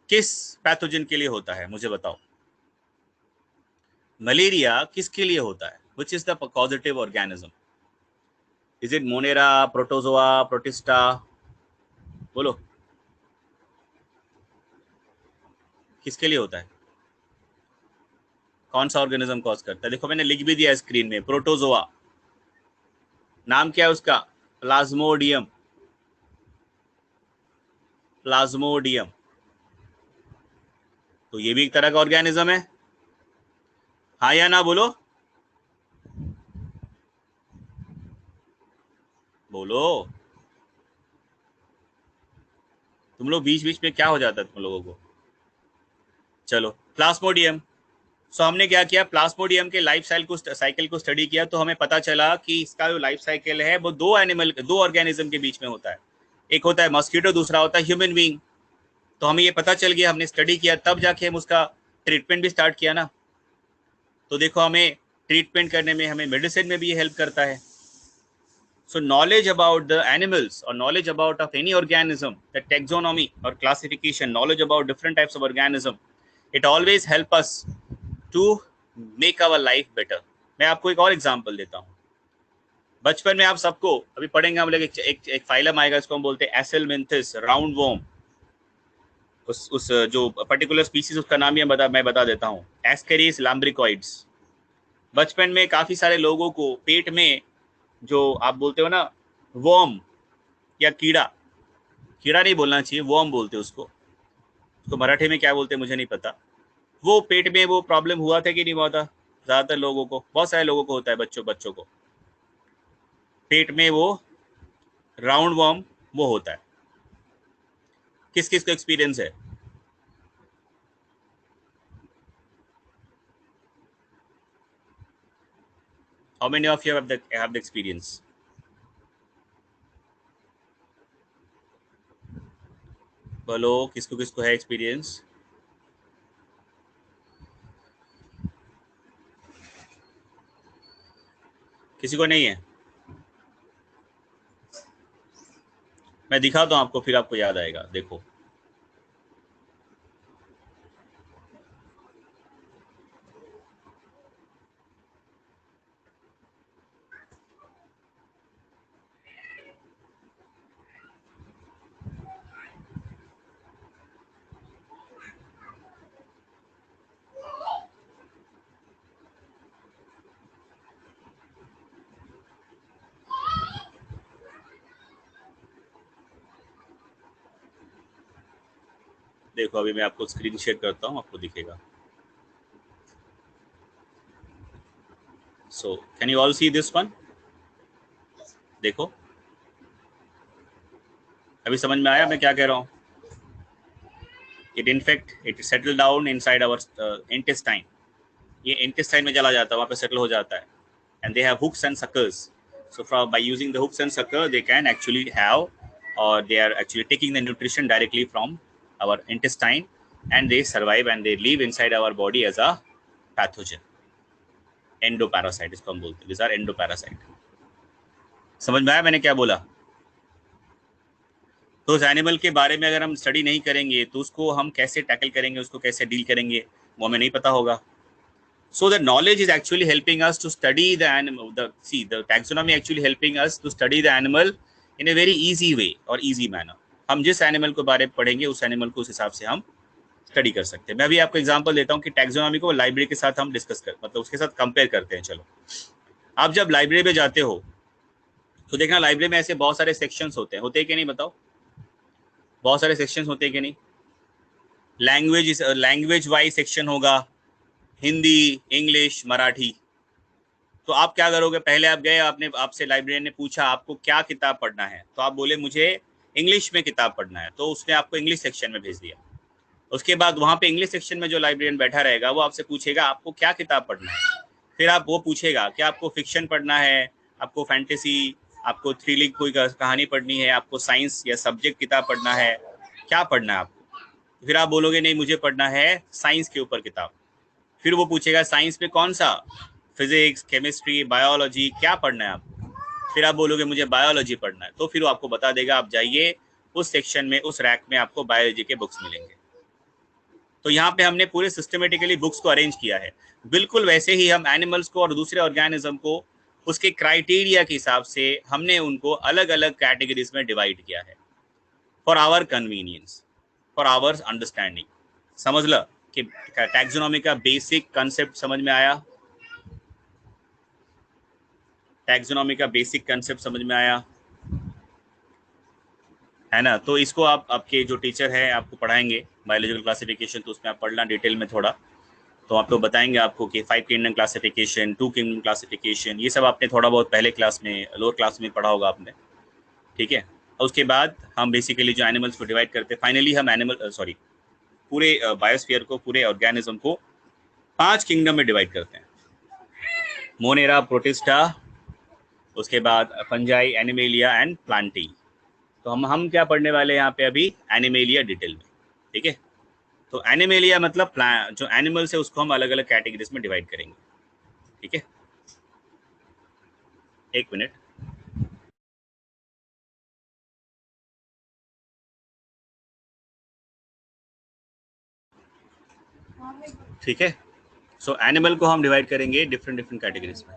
किस पैथोजन के लिए होता है? मुझे बताओ, मलेरिया किसके लिए होता है? Which is the causative organism? Is it Monera, protozoa, protista? बोलो, किसके लिए होता है? कौन सा ऑर्गेनिज्म कॉज करता है? देखो मैंने लिख भी दिया स्क्रीन में, प्रोटोजोआ। नाम क्या है उसका? प्लाज्मोडियम। प्लाज्मोडियम। तो ये भी एक तरह का ऑर्गेनिज्म है। हाँ या ना बोलो, बोलो। तुम लोग बीच बीच में क्या हो जाता है तुम लोगों को? चलो, प्लाज्मोडियम। सो हमने क्या किया, प्लाज्मोडियम के लाइफ साइकिल को स्टडी किया, तो हमें पता चला कि इसका जो लाइफ साइकिल है वो दो ऑर्गेनिज्म के बीच में होता है। एक होता है मॉस्किटो, दूसरा होता है ह्यूमन बीइंग। तो हमें ये पता चल गया, हमने स्टडी किया, तब जाके हम उसका ट्रीटमेंट भी स्टार्ट किया ना। तो देखो, हमें ट्रीटमेंट करने में, हमें मेडिसिन में भी ये हेल्प करता है। So knowledge about the animals or knowledge about of any organism, the taxonomy or classification, knowledge about different types of organism, it always help us to make our life better. मैं आपको एक और example देता हूँ। बचपन में आप सबको अभी पढ़ेंगे हम लोग, एक फाइलम आएगा, इसको हम बोलते हैं एसेलमिंथिस राउंड वॉर्म। उस जो पर्टिकुलर स्पीसीज, उसका नाम ही मैं बता देता हूँ, एस्केरिस लैम्ब्रिकॉइड्स। बचपन में काफी सारे लोगों को पेट में जो आप बोलते हो ना वर्म या कीड़ा, कीड़ा नहीं बोलना चाहिए, वर्म बोलते हैं उसको मराठी में क्या बोलते हैं मुझे नहीं पता। वो पेट में वो प्रॉब्लम हुआ था कि नहीं हुआ था? ज्यादातर लोगों को, बहुत सारे लोगों को होता है, बच्चों को पेट में वो राउंड वर्म वो होता है। किस किस को एक्सपीरियंस है? How many of you have the experience? बोलो किसको किसको है एक्सपीरियंस? किसी को नहीं है? मैं दिखाता हूँ आपको, फिर आपको याद आएगा। देखो देखो अभी मैं आपको स्क्रीन शेयर करता हूँ, आपको दिखेगा। So can you all see this one? देखो अभी समझ में आया मैं क्या कह रहा हूँ? It in fact it settle down inside our intestine. ये इंटेस्टाइन में चला जाता है, वहाँ पे सेटल हो जाता है। And they have hooks and suckers. So by using the hooks and sucker, they can actually have, or they are actually taking the nutrition directly from our intestine, and they survive and they live inside our body as a pathogen. Endoparasite इसको हम बोलते हैं। These are endoparasite. समझ में आया मैंने क्या बोला? तो उस एनिमल के बारे में अगर हम स्टडी नहीं करेंगे तो उसको हम कैसे टैकल करेंगे, उसको कैसे डील करेंगे, वो हमें नहीं पता होगा। So the knowledge is actually helping us to study the animal. The taxonomy actually helping us to study the animal in a very easy way or easy manner. हम जिस एनिमल के बारे में पढ़ेंगे उस एनिमल को उस हिसाब से हम स्टडी कर सकते हैं। मैं अभी आपको एग्जांपल देता हूँ कि टैक्सोनॉमी को लाइब्रेरी के साथ हम डिस्कस कर, मतलब उसके साथ कंपेयर करते हैं। चलो, आप जब लाइब्रेरी में जाते हो तो देखना लाइब्रेरी में ऐसे बहुत सारे सेक्शंस होते हैं कि नहीं? बताओ, बहुत सारे सेक्शंस होते हैं कि नहीं? लैंग्वेज वाइज सेक्शन होगा, हिंदी, इंग्लिश, मराठी। तो आप क्या करोगे? पहले आप गए, आपसे लाइब्रेरियन ने पूछा आपको क्या किताब पढ़ना है, तो आप बोले मुझे इंग्लिश में किताब पढ़ना है, तो उसने आपको इंग्लिश सेक्शन में भेज दिया। उसके बाद वहाँ पे इंग्लिश सेक्शन में जो लाइब्रेरियन बैठा रहेगा वो आपसे पूछेगा आपको क्या किताब पढ़ना है। फिर आप वो पूछेगा कि आपको फिक्शन पढ़ना है, आपको फैंटेसी, आपको थ्रिलिंग कोई कहानी पढ़नी है, आपको साइंस या सब्जेक्ट किताब पढ़ना है, क्या पढ़ना है आपको? फिर आप बोलोगे नहीं मुझे पढ़ना है साइंस के ऊपर किताब। फिर वो पूछेगा साइंस में कौन सा, फिजिक्स, केमिस्ट्री, बायोलॉजी, क्या पढ़ना है आपको? फिर आप बोलोगे मुझे बायोलॉजी पढ़ना है, तो फिर वो आपको बता देगा आप जाइए उस सेक्शन में, उस रैक में आपको बायोलॉजी के बुक्स मिलेंगे। तो यहाँ पे हमने पूरे सिस्टमेटिकली बुक्स को अरेंज किया है। बिल्कुल वैसे ही हम एनिमल्स को और दूसरे ऑर्गेनिज्म को उसके क्राइटेरिया के हिसाब से हमने उनको अलग अलग कैटेगरीज में डिवाइड किया है, for our convenience, for our understanding. समझ लो कि टैक्सोनॉमी का बेसिक कंसेप्ट समझ में आया? टैक्सोनॉमी का बेसिक कंसेप्ट समझ में आया है ना? तो इसको आप, आपके जो टीचर है आपको पढ़ाएंगे बायोलॉजिकल क्लासिफिकेशन, तो उसमें आप पढ़ना डिटेल में थोड़ा, तो आप तो बताएंगे आपको कि 5 किंगडम क्लासिफिकेशन, 2 किंगडम क्लासिफिकेशन, ये सब आपने थोड़ा बहुत पहले क्लास में, लोअर क्लास में पढ़ा होगा आपने, ठीक है? और उसके बाद हम बेसिकली जो एनिमल्स को डिवाइड करते हैं, फाइनली हम पूरे बायोस्फीयर को, पूरे ऑर्गेनिज्म को 5 किंगडम में डिवाइड करते हैं। मोनेरा, प्रोटिस्टा, उसके बाद फंजाई, एनिमेलिया एंड प्लांटी। तो हम क्या पढ़ने वाले हैं यहाँ पे अभी? एनिमेलिया डिटेल में, ठीक है? तो एनिमेलिया मतलब जो एनिमल्स है उसको हम अलग अलग कैटेगरीज में डिवाइड करेंगे, ठीक है? एक मिनट, ठीक है? सो एनिमल को हम डिवाइड करेंगे डिफरेंट डिफरेंट कैटेगरीज में।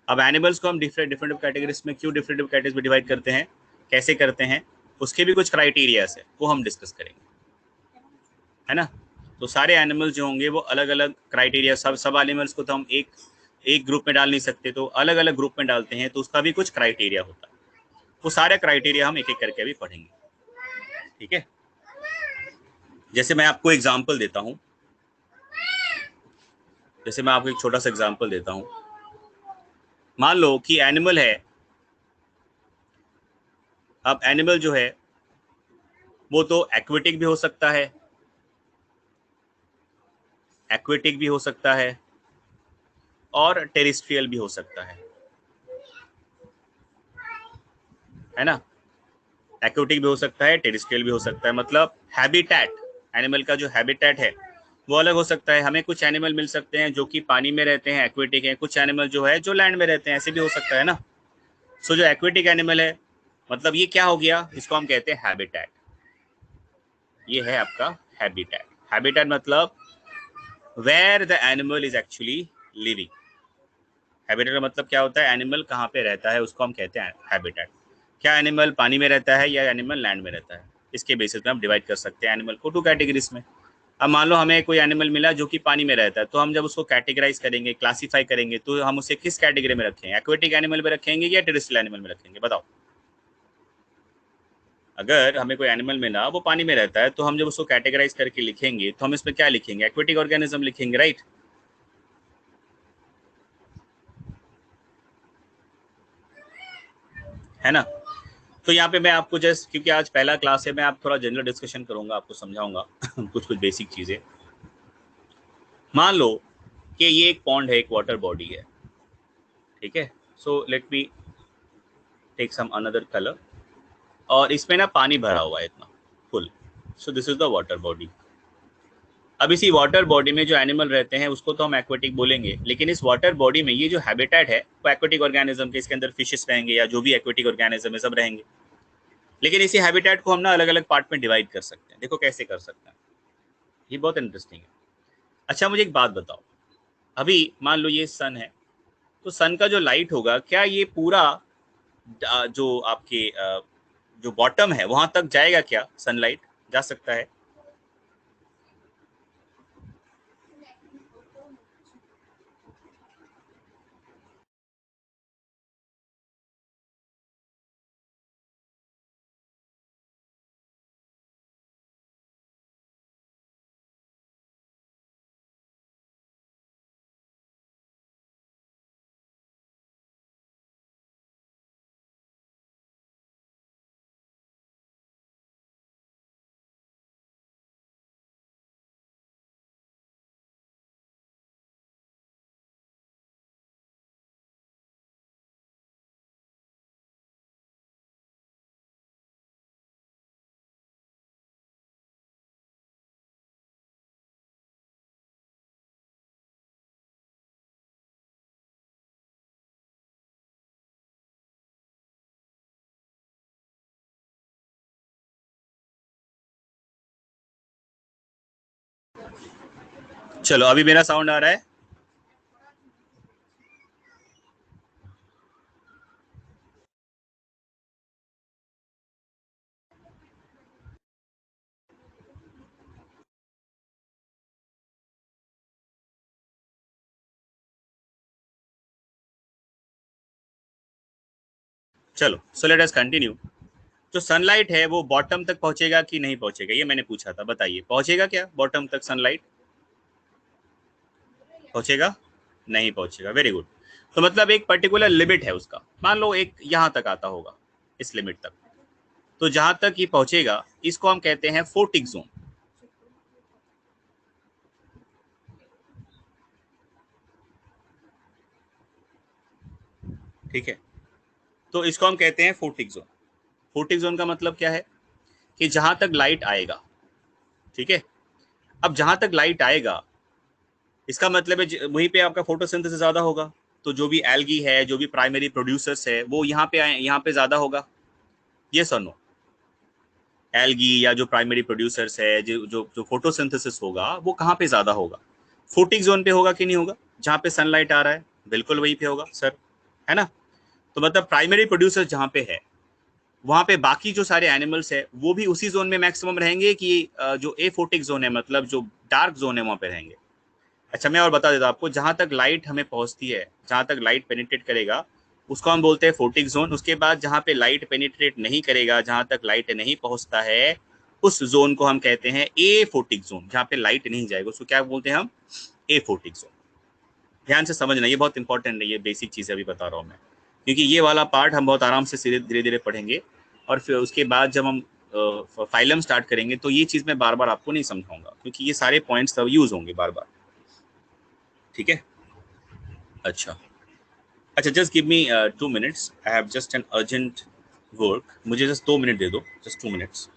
अब एनिमल्स को हम डिफरेंट कैटेगरीज में क्यों डिफरेंट कैटेगरीज में डिवाइड करते हैं, कैसे करते हैं, उसके भी कुछ क्राइटेरियाज है, वो हम डिस्कस करेंगे, है ना? तो सारे एनिमल्स जो होंगे वो अलग अलग क्राइटेरिया, सब एनिमल्स को तो हम एक ग्रुप में डाल नहीं सकते, तो अलग अलग ग्रुप में डालते हैं, तो उसका भी कुछ क्राइटेरिया होता है। वो सारे क्राइटेरिया हम एक एक करके अभी पढ़ेंगे, ठीक है? जैसे मैं आपको एग्जांपल देता हूँ, जैसे मैं आपको एक छोटा सा एग्जांपल देता हूँ। मान लो कि एनिमल है, अब एनिमल जो है वो तो एक्वेटिक भी हो सकता है, एक्वेटिक भी हो सकता है और टेरेस्ट्रियल भी हो सकता है ना? एक्वेटिक भी हो सकता है, टेरेस्ट्रियल भी हो सकता है। मतलब हैबिटेट, एनिमल का जो हैबिटेट है वो अलग हो सकता है। हमें कुछ एनिमल मिल सकते हैं जो कि पानी में रहते हैं, एक्वेटिक हैं, कुछ एनिमल जो है जो लैंड में रहते हैं, ऐसे भी हो सकता है ना। सो जो एक्वेटिक एनिमल है मतलब ये क्या हो गया, इसको हम कहते हैं हैबिटेट। ये है आपका हैबिटेट। हैबिटेट मतलब where the animal is actually living. Habitat का मतलब क्या होता है, एनिमल कहाँ पे रहता है उसको हम कहते हैं हैबिटेट। क्या एनिमल पानी में रहता है या एनिमल लैंड में रहता है, इसके बेसिस पे हम डिवाइड कर सकते हैं एनिमल को 2 कैटेगरीज में। अब मान लो हमें कोई एनिमल मिला जो कि पानी में रहता है, तो हम जब उसको कैटेगराइज करेंगे, क्लासीफाई करेंगे, तो हम उसे किस कैटेगरी में रखेंगे, एक्वेटिक एनिमल में रखेंगे या टेरेस्ट्रियल एनिमल में रखेंगे, बताओ। अगर हमें कोई एनिमल मिला वो पानी में रहता है, तो हम जब उसको कैटेगराइज करके लिखेंगे तो हम इसमें क्या लिखेंगे, एक्वेटिक ऑर्गेनिज्म लिखेंगे, राइट। है ना। तो यहाँ पे मैं आपको जस्ट, क्योंकि आज पहला क्लास है, मैं आप थोड़ा जनरल डिस्कशन करूंगा, आपको समझाऊंगा कुछ कुछ बेसिक चीजें। मान लो कि ये एक पॉन्ड है, एक वाटर बॉडी है, ठीक है। So let me take some another colour, और इसमें ना पानी भरा हुआ है इतना full. So this is the water body. अब इसी वाटर बॉडी में जो एनिमल रहते हैं उसको तो हम एक्वेटिक बोलेंगे, लेकिन इस वाटर बॉडी में ये जो हैबिटेट है वो एक्वेटिक ऑर्गेनिज्म के, इसके अंदर फिशेस रहेंगे या जो भी एक्वेटिक ऑर्गेनिज्म है सब रहेंगे। लेकिन इसी हैबिटेट को हम ना अलग अलग पार्ट में डिवाइड कर सकते हैं। देखो कैसे कर सकते हैं, ये बहुत इंटरेस्टिंग है। अच्छा मुझे एक बात बताओ, अभी मान लो ये सन है, तो सन का जो लाइट होगा, क्या ये पूरा जो आपके जो बॉटम है वहां तक जाएगा, क्या सनलाइट जा सकता है? चलो अभी मेरा साउंड आ रहा है? चलो सो लेट अस कंटिन्यू। जो सनलाइट है वो बॉटम तक पहुंचेगा कि नहीं पहुंचेगा, ये मैंने पूछा था, बताइए पहुंचेगा क्या बॉटम तक सनलाइट? पहुंचेगा? नहीं पहुंचेगा, वेरी गुड। तो मतलब एक पर्टिकुलर लिमिट है उसका, मान लो एक यहां तक आता होगा, इस लिमिट तक। तो जहां तक ये पहुंचेगा इसको हम कहते हैं फोटिक जोन। ठीक है, तो इसको हम कहते हैं फोटिक जोन। फोटिक जोन का मतलब क्या है कि जहां तक लाइट आएगा, ठीक है। अब जहां तक लाइट आएगा इसका मतलब है वहीं पे आपका फोटोसिंथेसिस ज्यादा होगा। तो जो भी एल्गी है, जो भी प्राइमरी प्रोड्यूसर्स है, वो यहाँ पे आए, यहाँ पे ज्यादा होगा। यस और नो? एल्गी या जो प्राइमरी प्रोड्यूसर्स है, जो जो जो फोटोसिंथेसिस होगा वो कहाँ पे ज्यादा होगा? फोटिक जोन पे होगा कि नहीं होगा? जहाँ पे सनलाइट आ रहा है बिल्कुल वहीं पे होगा सर, है ना। तो मतलब प्राइमरी प्रोड्यूसर जहाँ पे है वहाँ पे बाकी जो सारे एनिमल्स है वो भी उसी जोन में मैक्सिमम रहेंगे कि जो ए फोटिक जोन है, मतलब जो डार्क जोन है वहाँ पे रहेंगे। अच्छा मैं और बता देता हूँ आपको, जहाँ तक लाइट हमें पहुँचती है, जहाँ तक लाइट पेनिट्रेट करेगा उसको हम बोलते हैं फोटिक जोन। उसके बाद जहाँ पे लाइट पेनिट्रेट नहीं करेगा, जहाँ तक लाइट नहीं पहुँचता है, उस जोन को हम कहते हैं ए फोटिक जोन। जहाँ पे लाइट नहीं जाएगा उसको क्या बोलते हैं हम? ए फोटिक जोन। ध्यान से समझना, ये बहुत इंपॉर्टेंट है, ये बेसिक चीज़ अभी बता रहा हूँ मैं, क्योंकि ये वाला पार्ट हम बहुत आराम से धीरे धीरे पढ़ेंगे। और फिर उसके बाद जब हम फाइलम स्टार्ट करेंगे तो ये चीज़ मैं बार बार आपको नहीं समझाऊंगा, क्योंकि ये सारे पॉइंट्स तब यूज होंगे बार बार। ठीक है। अच्छा अच्छा, just give me 2 minutes, I have just an urgent work, मुझे जस्ट 2 मिनट दे दो, जस्ट 2 मिनट्स।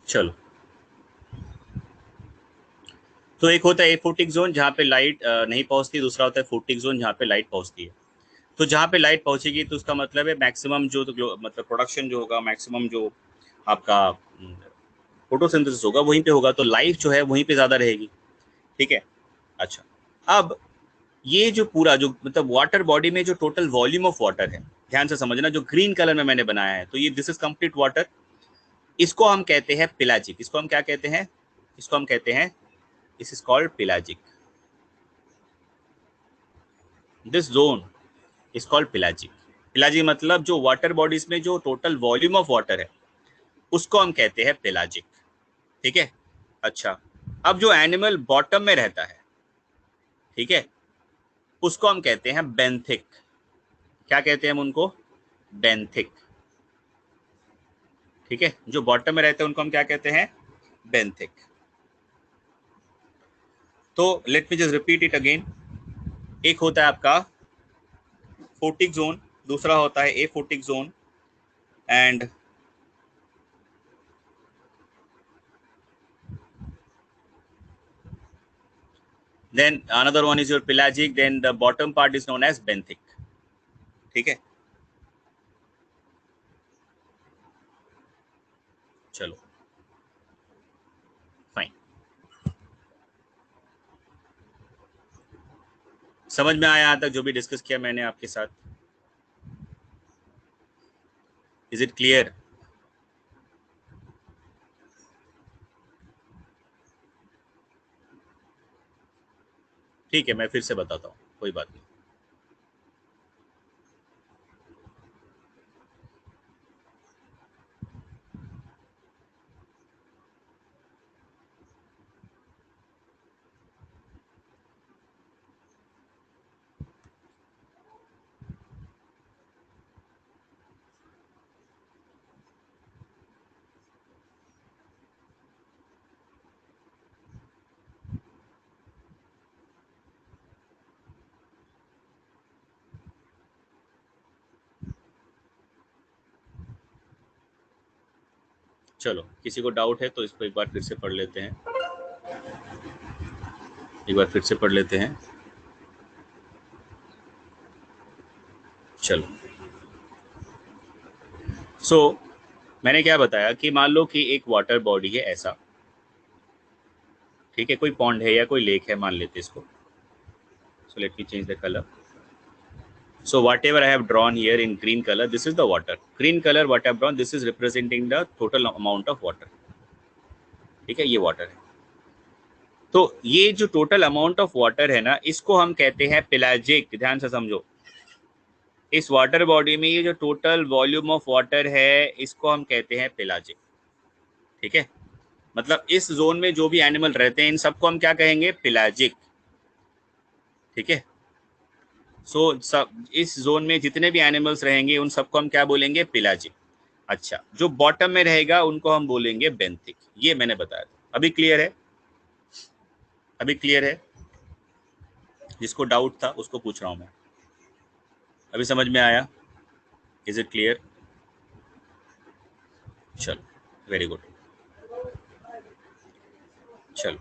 चलो, तो एक होता है एफोटिक जोन जहाँ पे लाइट नहीं पहुंचती, दूसरा होता है फोटिक जोन जहाँ पे लाइट पहुंचती है। तो जहाँ पे लाइट पहुंचेगी तो उसका मतलब है मैक्सिमम जो मतलब प्रोडक्शन जो होगा, मैक्सिमम जो आपका फोटोसिंथेसिस होगा वहीं पे होगा, तो लाइफ जो है वहीं पे ज़्यादा रहेगी। ठीक है। अच्छा, अब ये जो पूरा जो मतलब वाटर बॉडी में जो टोटल वॉल्यूम ऑफ वाटर है, ध्यान से समझना, जो ग्रीन कलर में मैंने बनाया है, तो ये दिस इज कंप्लीट वाटर। इसको हम कहते हैं पिलाजिक। इसको हम क्या कहते हैं? इसको हम कहते हैं, this is called pelagic. This zone is called pelagic. Pelagic मतलब जो वाटर बॉडीज में जो टोटल वॉल्यूम ऑफ वाटर है उसको हम कहते हैं पिलाजिक। ठीक है। अच्छा, अब जो एनिमल बॉटम में रहता है, ठीक है, उसको हम कहते हैं बेंथिक। क्या कहते हैं हम उनको? बेंथिक। ठीक है, जो बॉटम में रहते हैं उनको हम क्या कहते हैं? बेंथिक। तो let me just repeat it again. एक होता है आपका फोटिक जोन, दूसरा होता है aphotic zone, and then another one is your pelagic, then the bottom part is known as benthic. ठीक है, चलो फाइन। समझ में आया यहाँ तक जो भी डिस्कस किया मैंने आपके साथ? Is it clear? ठीक है, मैं फिर से बताता हूँ, कोई बात नहीं। चलो, किसी को डाउट है तो इसको एक बार फिर से पढ़ लेते हैं, एक बार फिर से पढ़ लेते हैं। चलो, मैंने क्या बताया कि मान लो कि एक वाटर बॉडी है ऐसा, ठीक है, कोई पॉन्ड है या कोई लेक है, मान लेते इसको। सो let me change the colour. So whatever I have drawn here in green color, this is the water. Green color what I have drawn, this is representing the total amount of water. ठीक है, ये water है। तो ये जो total amount of water है ना, इसको हम कहते हैं पिलाजिक। ध्यान से समझो, इस वाटर बॉडी में ये जो टोटल वॉल्यूम ऑफ वाटर है इसको हम कहते हैं पिलाजिक। ठीक है, मतलब इस जोन में जो भी एनिमल रहते हैं इन सबको हम क्या कहेंगे? पिलाजिक। ठीक है, सो सब इस जोन में जितने भी एनिमल्स रहेंगे उन सबको हम क्या बोलेंगे? पेलाजिक। अच्छा, जो बॉटम में रहेगा उनको हम बोलेंगे बेंथिक। ये मैंने बताया था। अभी क्लियर है? अभी क्लियर है? जिसको डाउट था उसको पूछ रहा हूं मैं। अभी समझ में आया? Is it clear? चलो, वेरी गुड। चलो,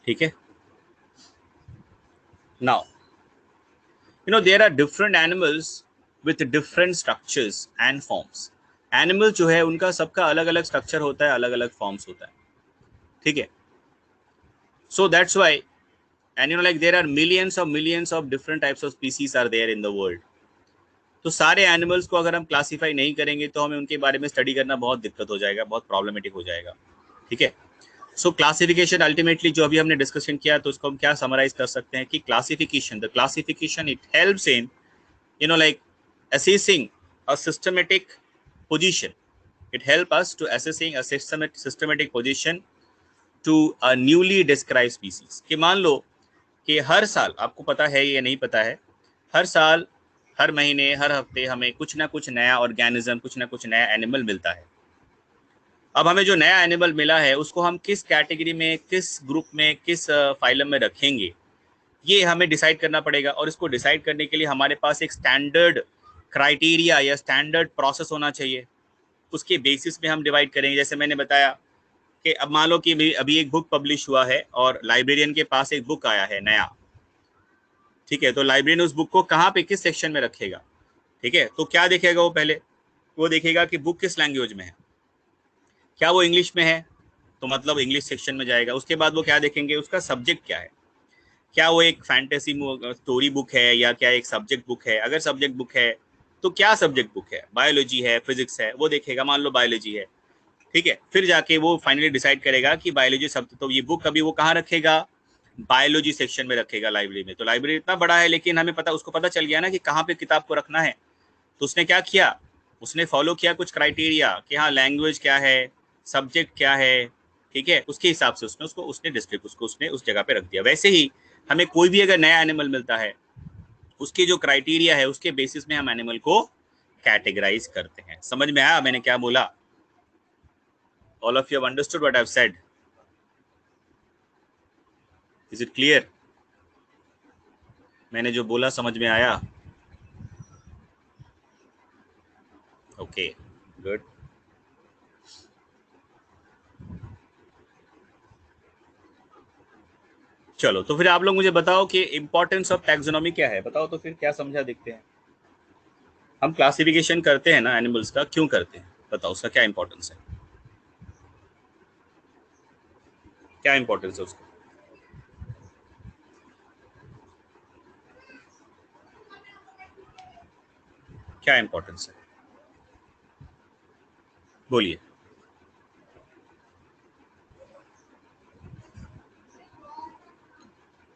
ठीक है। Now there are different animals with different structures and forms. Animal जो है उनका सबका अलग अलग स्ट्रक्चर होता है, अलग अलग फॉर्म्स होता है, ठीक है। So that's why and like there are millions of different types of species are there in the world. तो सारे एनिमल्स को अगर हम क्लासीफाई नहीं करेंगे तो हमें उनके बारे में स्टडी करना बहुत दिक्कत हो जाएगा, बहुत प्रॉब्लमेटिक हो जाएगा, ठीक है। सो क्लासिफिकेशन अल्टीमेटली जो अभी हमने डिस्कशन किया तो उसको हम क्या समराइज कर सकते हैं कि classification, the classification it helps in like assessing a systematic position. It helps us to assessing a systematic position to a newly described species. कि मान लो कि हर साल, आपको पता है या नहीं पता है, हर साल, हर महीने, हर हफ्ते हमें कुछ ना कुछ नया ऑर्गेनिज्म, कुछ ना कुछ नया एनिमल मिलता है। अब हमें जो नया एनिमल मिला है उसको हम किस कैटेगरी में, किस ग्रुप में, किस फाइलम में रखेंगे, ये हमें डिसाइड करना पड़ेगा। और इसको डिसाइड करने के लिए हमारे पास एक स्टैंडर्ड क्राइटेरिया या स्टैंडर्ड प्रोसेस होना चाहिए। उसके बेसिस पे हम डिवाइड करेंगे। जैसे मैंने बताया कि अब मान लो कि अभी एक बुक पब्लिश हुआ है और लाइब्रेरियन के पास एक बुक आया है नया, ठीक है। तो लाइब्रेरियन उस बुक को कहाँ पे, किस सेक्शन में रखेगा, ठीक है। तो क्या देखेगा वो? पहले वो देखेगा कि बुक किस लैंग्वेज में है। क्या वो इंग्लिश में है तो मतलब इंग्लिश सेक्शन में जाएगा। उसके बाद वो क्या देखेंगे, उसका सब्जेक्ट क्या है। क्या वो एक फैंटेसी स्टोरी बुक है या क्या एक सब्जेक्ट बुक है। अगर सब्जेक्ट बुक है तो क्या सब्जेक्ट बुक है, बायोलॉजी है, फिजिक्स है, वो देखेगा। मान लो बायोलॉजी है, ठीक है। फिर जाके वो फाइनली डिसाइड करेगा कि बायोलॉजी सब, तो ये बुक अभी वो कहाँ रखेगा, बायोलॉजी सेक्शन में रखेगा लाइब्रेरी में। तो लाइब्रेरी इतना बड़ा है लेकिन हमें पता, उसको पता चल गया ना कि कहाँ पे किताब को रखना है। तो उसने क्या किया, उसने फॉलो किया कुछ क्राइटेरिया कि हाँ लैंग्वेज क्या है, सब्जेक्ट क्या है, ठीक है। उसके हिसाब से उसने डिस्ट्रिक्ट उसको उसने उस जगह पे रख दिया। वैसे ही हमें कोई भी अगर नया एनिमल मिलता है, उसके जो क्राइटेरिया है उसके बेसिस में हम एनिमल को कैटेगराइज करते हैं। समझ में आया मैंने क्या बोला? All of you have understood what I have said? Is it clear? मैंने जो बोला समझ में आया? Okay, good. चलो, तो फिर आप लोग मुझे बताओ कि इंपॉर्टेंस ऑफ टैक्सोनॉमी क्या है। बताओ तो फिर क्या समझा, देखते हैं। हम क्लासिफिकेशन करते हैं ना एनिमल्स का, क्यों करते हैं बताओ, उसका क्या इंपॉर्टेंस है, क्या इंपॉर्टेंस है उसका? क्या इंपॉर्टेंस है, बोलिए।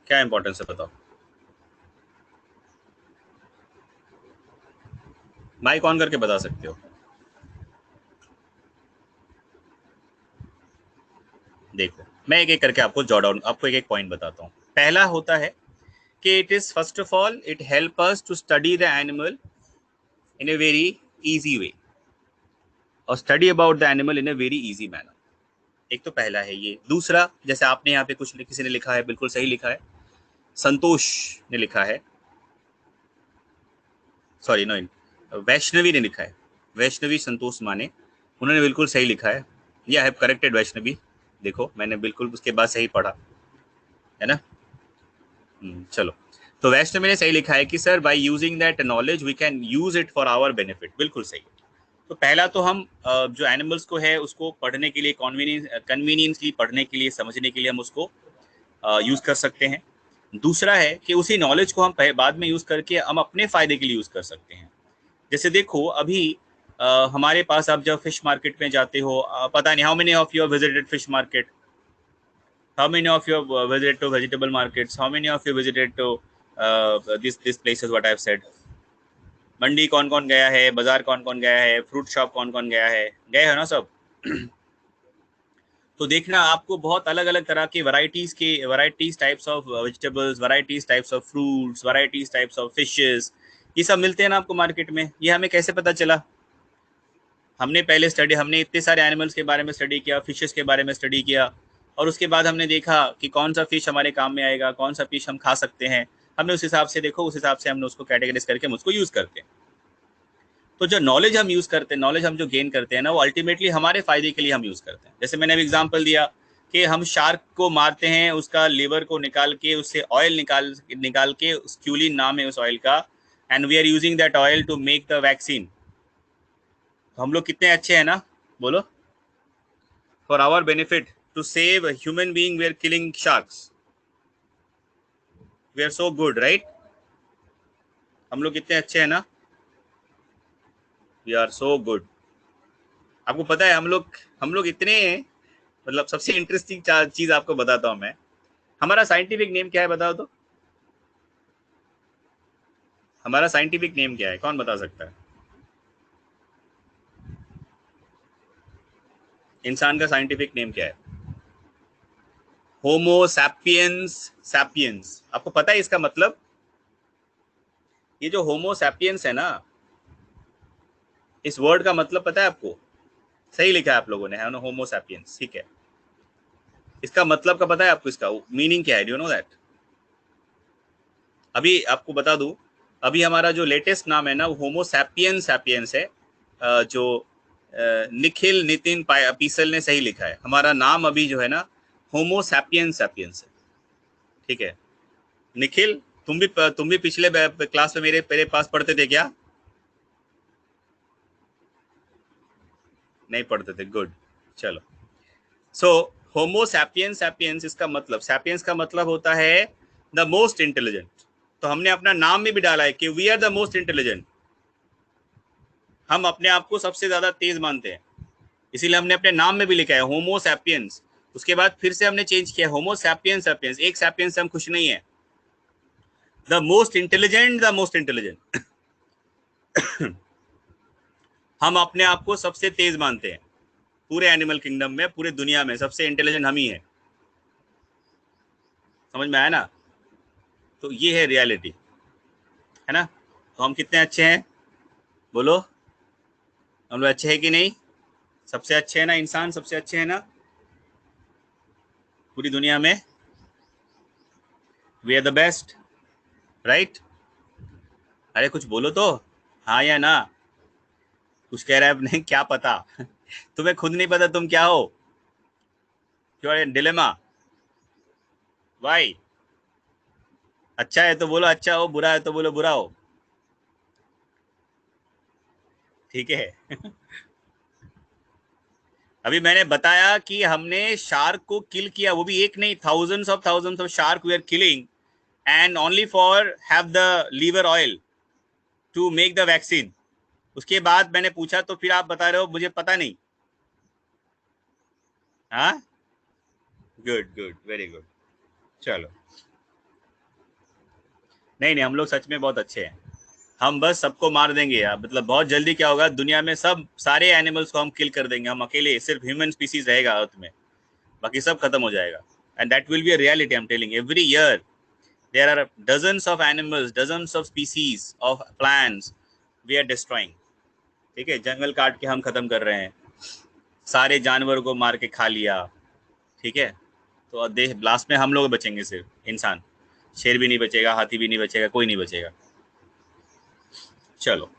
क्या इंपॉर्टेंस है बताओ। माइक ऑन करके बता सकते हो। देखो, मैं एक एक करके आपको जॉट डाउन, आपको एक एक पॉइंट बताता हूँ। पहला होता है कि it is first of all it help us to study the animal in a very easy way, और study about the animal in a very easy manner. एक तो पहला है ये। दूसरा, जैसे आपने यहाँ पे कुछ किसी ने लिखा है, बिल्कुल सही लिखा है, संतोष ने लिखा है, सॉरी नो, वैष्णवी ने लिखा है, वैष्णवी संतोष माने, उन्होंने बिल्कुल सही लिखा है। ये हैव करेक्टेड वैष्णवी। देखो मैंने बिल्कुल उसके बाद सही पढ़ा है ना। चलो, तो वैष्णवी ने सही लिखा है कि sir by using that knowledge we can use it for our benefit. बिल्कुल सही। तो पहला तो हम जो एनिमल्स को है उसको पढ़ने के लिए, कन्वीनियंसली पढ़ने के लिए, समझने के लिए हम उसको यूज कर सकते हैं। दूसरा है कि उसी नॉलेज को हम बाद में यूज करके हम अपने फायदे के लिए यूज कर सकते हैं। जैसे देखो अभी हमारे पास आप जब फिश मार्केट में जाते हो, पता नहीं how many of you visited fish market, how many of you visited to vegetable markets, how many of you visited to this places what I have said. मंडी कौन कौन गया है, बाजार कौन कौन गया है, फ्रूट शॉप कौन कौन गया है, गए हो ना सब। तो देखना आपको बहुत अलग अलग तरह के varieties types of vegetables, varieties types of fruits, varieties types of fishes, ये सब मिलते हैं ना आपको मार्केट में। ये हमें कैसे पता चला? हमने इतने सारे एनिमल्स के बारे में स्टडी किया, फिशेस के बारे में स्टडी किया, और उसके बाद हमने देखा कि कौन सा फिश हमारे काम में आएगा, कौन सा फिश हम खा सकते हैं। हमने उस हिसाब से देखो, उस हिसाब से हमने उसको कैटेगराइज करके हम उसको यूज़ करते हैं। तो जो नॉलेज हम यूज़ करते हैं, नॉलेज हम जो गेन करते हैं ना, वो अल्टीमेटली हमारे फ़ायदे के लिए हम यूज़ करते हैं। जैसे मैंने अभी एग्जांपल दिया कि हम शार्क को मारते हैं, उसका लिवर को निकाल के, उससे ऑयल निकाल के, स्क्यूलिन नाम है उस ऑयल का, and we are using that oil to make the vaccine. तो हम लोग कितने अच्छे हैं ना, बोलो। For our benefit to save human being we are killing sharks, we are so good, right? हम लोग कितने अच्छे हैं ना, वी आर सो गुड। आपको पता है हम लोग इतने, मतलब सबसे इंटरेस्टिंग चीज आपको बताता हूं मैं। हमारा साइंटिफिक नेम क्या है बताओ तो? हमारा साइंटिफिक नेम क्या है, कौन बता सकता है? इंसान का साइंटिफिक नेम क्या है? Homo sapiens sapiens. आपको पता है इसका मतलब? ये जो होमो सैपियंस है ना, इस वर्ड का मतलब पता है आपको? सही लिखा है आप लोगों ने, है ना, होमो सैपियंस, ठीक है। इसका मतलब का पता है आपको? इसका मीनिंग क्या है? Do you know that? अभी आपको बता दूं, अभी हमारा जो लेटेस्ट नाम है ना, वो होमो सैपियंस सैपियंस है। जो निखिल नितिन पीसल ने सही लिखा है। हमारा नाम अभी जो है ना, होमो सैपियंस सैपियंस है, ठीक है। निखिल, तुम भी पिछले क्लास में मेरे पास पढ़ते थे क्या? नहीं पढ़ते थे, गुड, चलो। सो होमो सैपियंस सैपियंस, इसका मतलब, सैपियंस का मतलब होता है द मोस्ट इंटेलिजेंट। तो हमने अपना नाम में भी डाला है कि we are the most intelligent. हम अपने आप को सबसे ज्यादा तेज मानते हैं, इसीलिए हमने अपने नाम में भी लिखा है होमो सैपियंस। उसके बाद फिर से हमने चेंज किया होमो सैपियंस सैपियंस। एक सैपियंस से हम खुश नहीं है, the most intelligent, the most intelligent. हम अपने आप को सबसे तेज मानते हैं पूरे एनिमल किंगडम में, पूरे दुनिया में सबसे इंटेलिजेंट हम ही हैं। समझ में आया ना? तो ये है रियलिटी, है ना। तो हम कितने अच्छे हैं, बोलो? हम लोग अच्छे हैं कि नहीं? सबसे अच्छे हैं ना, इंसान सबसे अच्छे हैं ना पूरी दुनिया में। We are the best, right? अरे कुछ बोलो तो, हाँ या ना? कुछ कह रहा है नहीं, क्या पता? तुम्हें खुद नहीं पता तुम क्या हो? You are in dilemma. Why? अच्छा है तो बोलो अच्छा हो, बुरा है तो बोलो बुरा हो, ठीक है। अभी मैंने बताया कि हमने शार्क को किल किया, वो भी एक नहीं, thousands of shark we are killing, and only for have the liver oil to make the vaccine. उसके बाद मैंने पूछा तो फिर आप बता रहे हो मुझे पता नहीं। हाँ, गुड गुड, वेरी गुड, चलो। नहीं नहीं, हम लोग सच में बहुत अच्छे हैं। हम बस सबको मार देंगे यार, मतलब बहुत जल्दी क्या होगा, दुनिया में सब सारे एनिमल्स को हम किल कर देंगे। हम अकेले सिर्फ ह्यूमन स्पीसीज रहेगा अर्थ में, बाकी सब खत्म हो जाएगा। And that will be a reality, I am telling. Every year there are dozens of animals, dozens of species of plants we are destroying, ठीक है। जंगल काट के हम खत्म कर रहे हैं, सारे जानवरों को मार के खा लिया, ठीक है। तो देश लास्ट में हम लोग बचेंगे, सिर्फ इंसान। शेर भी नहीं बचेगा, हाथी भी नहीं बचेगा, कोई नहीं बचेगा। चलो,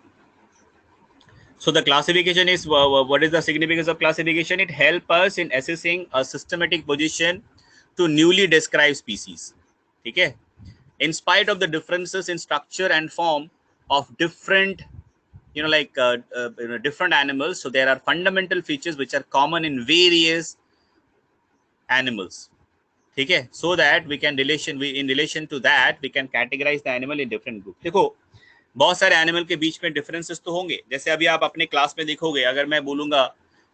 so the classification is, what is the significance of classification? It helps us in assessing a systematic position to newly described species, ठीक है। In spite of the differences in structure and form of different, different animals, so there are fundamental features which are common in various animals, ठीक है। So that we can in relation to that we can categorize the animal in different groups। देखो, बहुत सारे animal के बीच में differences तो होंगे। जैसे अभी आप अपने क्लास में देखोगे, अगर मैं बोलूंगा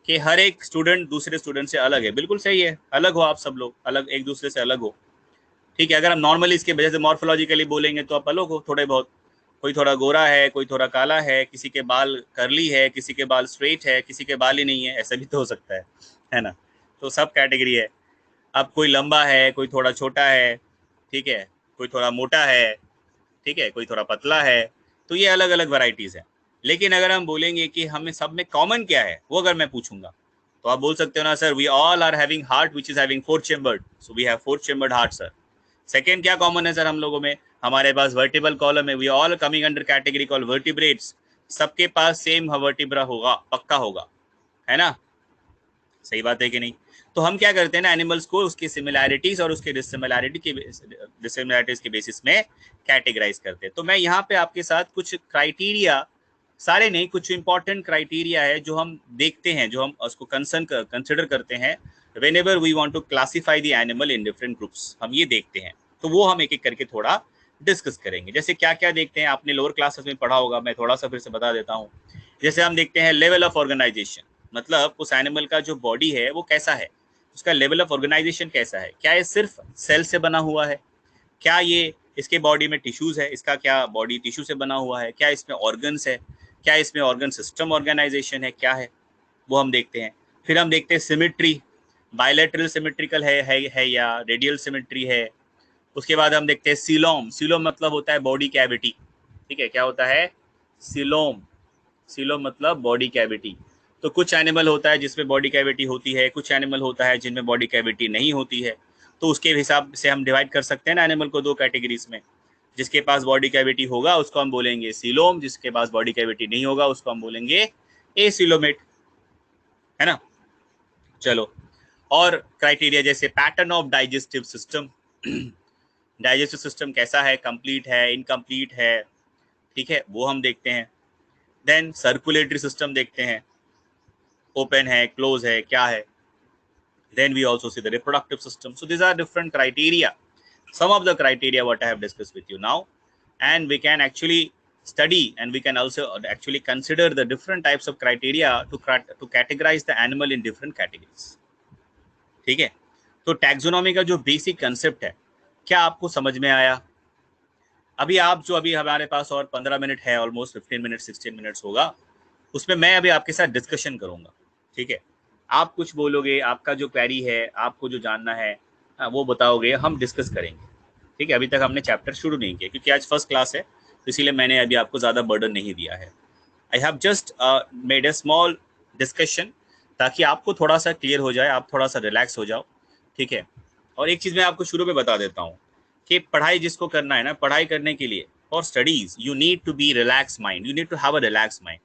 कि हर एक स्टूडेंट दूसरे स्टूडेंट से अलग है, बिल्कुल सही है, अलग हो आप सब लोग, अलग एक दूसरे से अलग हो, ठीक है। अगर हम नॉर्मली इसके वजह से मॉर्फोलॉजिकली बोलेंगे तो आप अलग हो थोड़े बहुत, कोई थोड़ा गोरा है, कोई थोड़ा काला है, किसी के बाल करली है, किसी के बाल स्ट्रेट है, किसी के बाल ही नहीं है, ऐसा भी तो हो सकता है ना। तो सब कैटेगरी है। अब कोई लंबा है, कोई थोड़ा छोटा है, ठीक है, कोई थोड़ा मोटा है, ठीक है, कोई थोड़ा पतला है, तो ये अलग अलग वैरायटीज है। लेकिन अगर हम बोलेंगे कि हमें सब में कॉमन क्या है, वो अगर मैं पूछूंगा तो आप बोल सकते हो ना sir, we all are having heart which is having 4 chambered, so we have 4 chambered heart sir. Second क्या कॉमन है सर हम लोगों में, हमारे पास वर्टिबल कॉलम है, we all coming under category call vertebrates, सबके पास सेम वर्टिब्रा होगा, पक्का होगा, है ना। सही बात है कि नहीं। तो हम क्या करते हैं ना, एनिमल्स को उसकी सिमिलैरिटीज और उसके डिससिमिलैरिटीज के बेसिस में कैटेगराइज करते हैं। तो मैं यहाँ पे आपके साथ कुछ क्राइटेरिया, सारे नहीं, कुछ इंपॉर्टेंट क्राइटेरिया है जो हम देखते हैं, जो हम उसको कंसिडर करते हैं whenever we want to classify the animal in different groups, हम ये देखते हैं। तो वो हम एक एक करके थोड़ा डिस्कस करेंगे। जैसे क्या क्या देखते हैं, आपने लोअर क्लासेस में पढ़ा होगा, मैं थोड़ा सा फिर से बता देता हूँ। जैसे हम देखते हैं लेवल ऑफ ऑर्गेनाइजेशन, मतलब उस एनिमल का जो बॉडी है वो कैसा है, उसका लेवल ऑफ ऑर्गेनाइजेशन कैसा है, क्या ये सिर्फ सेल से बना हुआ है, क्या ये इसके बॉडी में टिश्यूज है, इसका क्या बॉडी टिश्यू से बना हुआ है, क्या इसमें ऑर्गन्स है, क्या इसमें ऑर्गन सिस्टम ऑर्गेनाइजेशन है, क्या है, वो हम देखते हैं। फिर हम देखते हैं सिमेट्री, बायलैटरल सिमेट्रिकल है या रेडियल सिमेट्री है। उसके बाद हम देखते हैं सीलोम, सीलोम मतलब होता है बॉडी कैविटी, ठीक है, क्या होता है सीलोम, सीलोम मतलब बॉडी कैविटी। तो कुछ एनिमल होता है जिसमें बॉडी कैविटी होती है, कुछ एनिमल होता है जिनमें बॉडी कैविटी नहीं होती है। तो उसके हिसाब से हम डिवाइड कर सकते हैं ना एनिमल को दो कैटेगरीज में। जिसके पास बॉडी कैविटी होगा उसको हम बोलेंगे सीलोम, जिसके पास बॉडी कैविटी नहीं होगा उसको हम बोलेंगे एसीलोमेट, है ना। चलो, और क्राइटेरिया जैसे pattern of digestive system, digestive system कैसा है, कंप्लीट है, इनकम्प्लीट है, ठीक है, वो हम देखते हैं। देन सर्कुलेटरी सिस्टम देखते हैं, ओपन है, क्लोज है, क्या है। Then we also see the reproductive system. So these are different criteria, some of the criteria what I have discussed with you now, and we can actually study and we can also actually consider the different types of criteria to categorize the animal in different categories, ठीक है। तो taxonomy का जो basic concept है, क्या आपको समझ में आया। अभी आप जो अभी हमारे पास और 15 मिनट है, ऑलमोस्ट 15 मिनट 16 मिनट्स होगा, उसमें मैं अभी आपके साथ डिस्कशन करूंगा, ठीक है। आप कुछ बोलोगे, आपका जो क्वेरी है, आपको जो जानना है, वो बताओगे, हम डिस्कस करेंगे, ठीक है। अभी तक हमने चैप्टर शुरू नहीं किया क्योंकि आज फर्स्ट क्लास है, तो इसीलिए मैंने अभी आपको ज़्यादा बर्डन नहीं दिया है। I have just made a small discussion ताकि आपको थोड़ा सा क्लियर हो जाए, आप थोड़ा सा रिलैक्स हो जाओ, ठीक है। और एक चीज़ मैं आपको शुरू में बता देता हूँ कि पढ़ाई जिसको करना है ना, पढ़ाई करने के लिए for studies you need to be relax mind, you need to have a relax mind.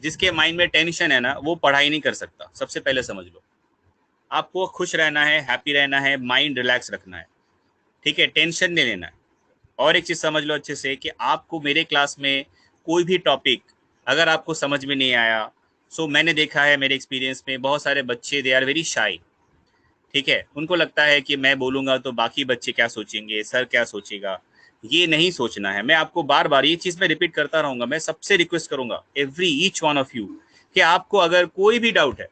जिसके माइंड में टेंशन है ना, वो पढ़ाई नहीं कर सकता, सबसे पहले समझ लो। आपको खुश रहना है, हैप्पी रहना है, माइंड रिलैक्स रखना है, ठीक है, टेंशन नहीं लेना है। और एक चीज़ समझ लो अच्छे से कि आपको मेरे क्लास में कोई भी टॉपिक अगर आपको समझ में नहीं आया, सो मैंने देखा है मेरे एक्सपीरियंस में बहुत सारे बच्चे दे आर वेरी शाई, ठीक है, उनको लगता है कि मैं बोलूँगा तो बाकी बच्चे क्या सोचेंगे, सर क्या सोचेगा। ये नहीं सोचना है। मैं आपको बार बार ये चीज़ मैं रिपीट करता रहूँगा, मैं सबसे रिक्वेस्ट करूँगा every each one of you कि आपको अगर कोई भी डाउट है,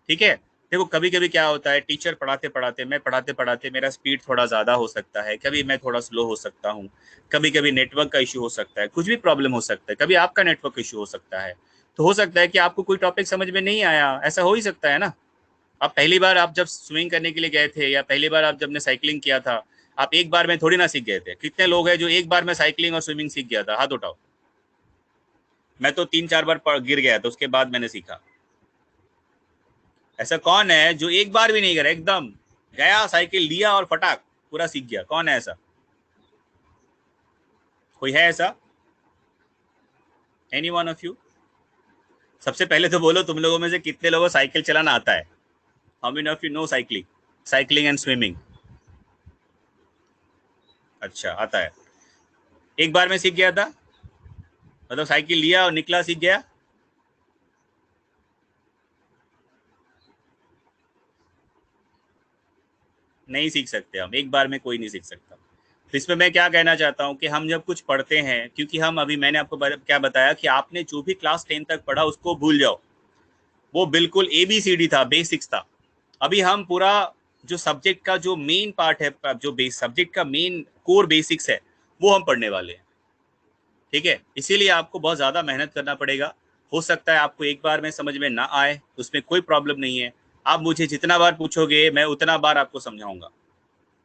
ठीक है, देखो कभी कभी क्या होता है, टीचर पढ़ाते पढ़ाते, मैं पढ़ाते पढ़ाते मेरा स्पीड थोड़ा ज़्यादा हो सकता है, कभी मैं थोड़ा स्लो हो सकता हूँ, कभी कभी नेटवर्क का इशू हो सकता है, कुछ भी प्रॉब्लम हो सकता है, कभी आपका नेटवर्क इशू हो सकता है। तो हो सकता है कि आपको कोई टॉपिक समझ में नहीं आया, ऐसा हो ही सकता है ना। अब पहली बार आप जब स्विमिंग करने के लिए गए थे या पहली बार आप जब ने साइकिलिंग किया था, आप एक बार में थोड़ी ना सीख गए थे। कितने लोग हैं जो एक बार में साइकिलिंग और स्विमिंग सीख गया था, हाथ उठाओ। मैं तो 3-4 बार गिर गया था, उसके बाद मैंने सीखा। ऐसा कौन है जो एक बार भी नहीं करा, एकदम गया साइकिल लिया और फटाक पूरा सीख गया, कौन है ऐसा, कोई है ऐसा, एनी वन ऑफ यू। सबसे पहले तो बोलो तुम लोगों में से कितने लोगों को साइकिल चलाना आता है, how many of you know cycling, cycling and swimming. अच्छा, आता है, एक बार में सीख गया था, मतलब साइकिल लिया और निकला सीख गया। नहीं सीख सकते हम, एक बार में कोई नहीं सीख सकता। तो इसमें मैं क्या कहना चाहता हूँ कि हम जब कुछ पढ़ते हैं, क्योंकि हम अभी मैंने आपको क्या बताया कि आपने जो भी क्लास 10 तक पढ़ा उसको भूल जाओ, वो बिल्कुल ABCD था, बेसिक्स था। अभी हम पूरा जो सब्जेक्ट का जो मेन पार्ट है, जो बेस सब्जेक्ट का मेन कोर बेसिक्स है, वो हम पढ़ने वाले हैं। ठीक है, इसीलिए आपको बहुत ज़्यादा मेहनत करना पड़ेगा। हो सकता है आपको एक बार में समझ में ना आए, उसमें कोई प्रॉब्लम नहीं है। आप मुझे जितना बार पूछोगे मैं उतना बार आपको समझाऊंगा।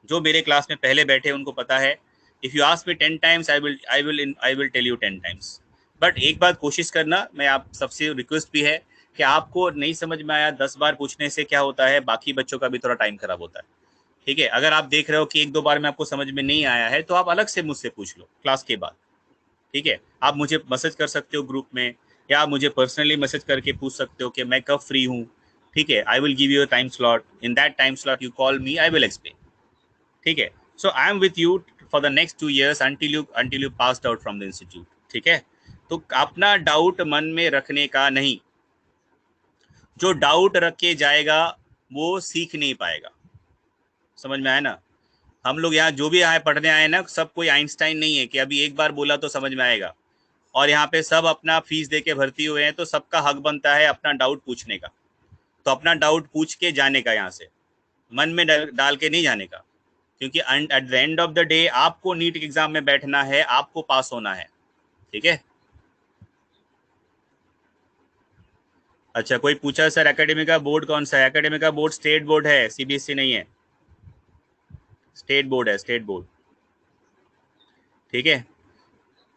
जो मेरे क्लास में पहले बैठे उनको पता है, if you ask me 10 times I will tell you 10 times. But एक बात कोशिश करना, मैं आप सबसे रिक्वेस्ट भी है कि आपको नहीं समझ में आया 10 बार पूछने से क्या होता है, बाकी बच्चों का भी थोड़ा टाइम खराब होता है। ठीक है, अगर आप देख रहे हो कि 1-2 बार में आपको समझ में नहीं आया है तो आप अलग से मुझसे पूछ लो क्लास के बाद। ठीक है, आप मुझे मैसेज कर सकते हो ग्रुप में, या आप मुझे पर्सनली मैसेज करके पूछ सकते हो कि मैं कब फ्री हूँ। ठीक है, I will give you a time slot, in that time slot you call me, I will explain. ठीक है, so I am with you for the next 2 years until you passed out from the institute। ठीक है, तो अपना doubt मन में रखने का नहीं, जो डाउट रख के जाएगा वो सीख नहीं पाएगा। समझ में आया ना? हम लोग यहाँ जो भी आए पढ़ने आए ना, सब कोई आइंस्टाइन नहीं है कि अभी एक बार बोला तो समझ में आएगा। और यहाँ पे सब अपना फीस दे के भर्ती हुए हैं, तो सबका हक बनता है अपना डाउट पूछने का। तो अपना डाउट पूछ के जाने का, यहाँ से मन में डाल के नहीं जाने का, क्योंकि at the end of the day आपको नीट एग्जाम में बैठना है, आपको पास होना है। ठीक है, अच्छा कोई पूछा सर एकेडमी का बोर्ड कौन सा है? एकेडमी का बोर्ड स्टेट बोर्ड है, CBSE नहीं है, स्टेट बोर्ड है, स्टेट बोर्ड। ठीक है,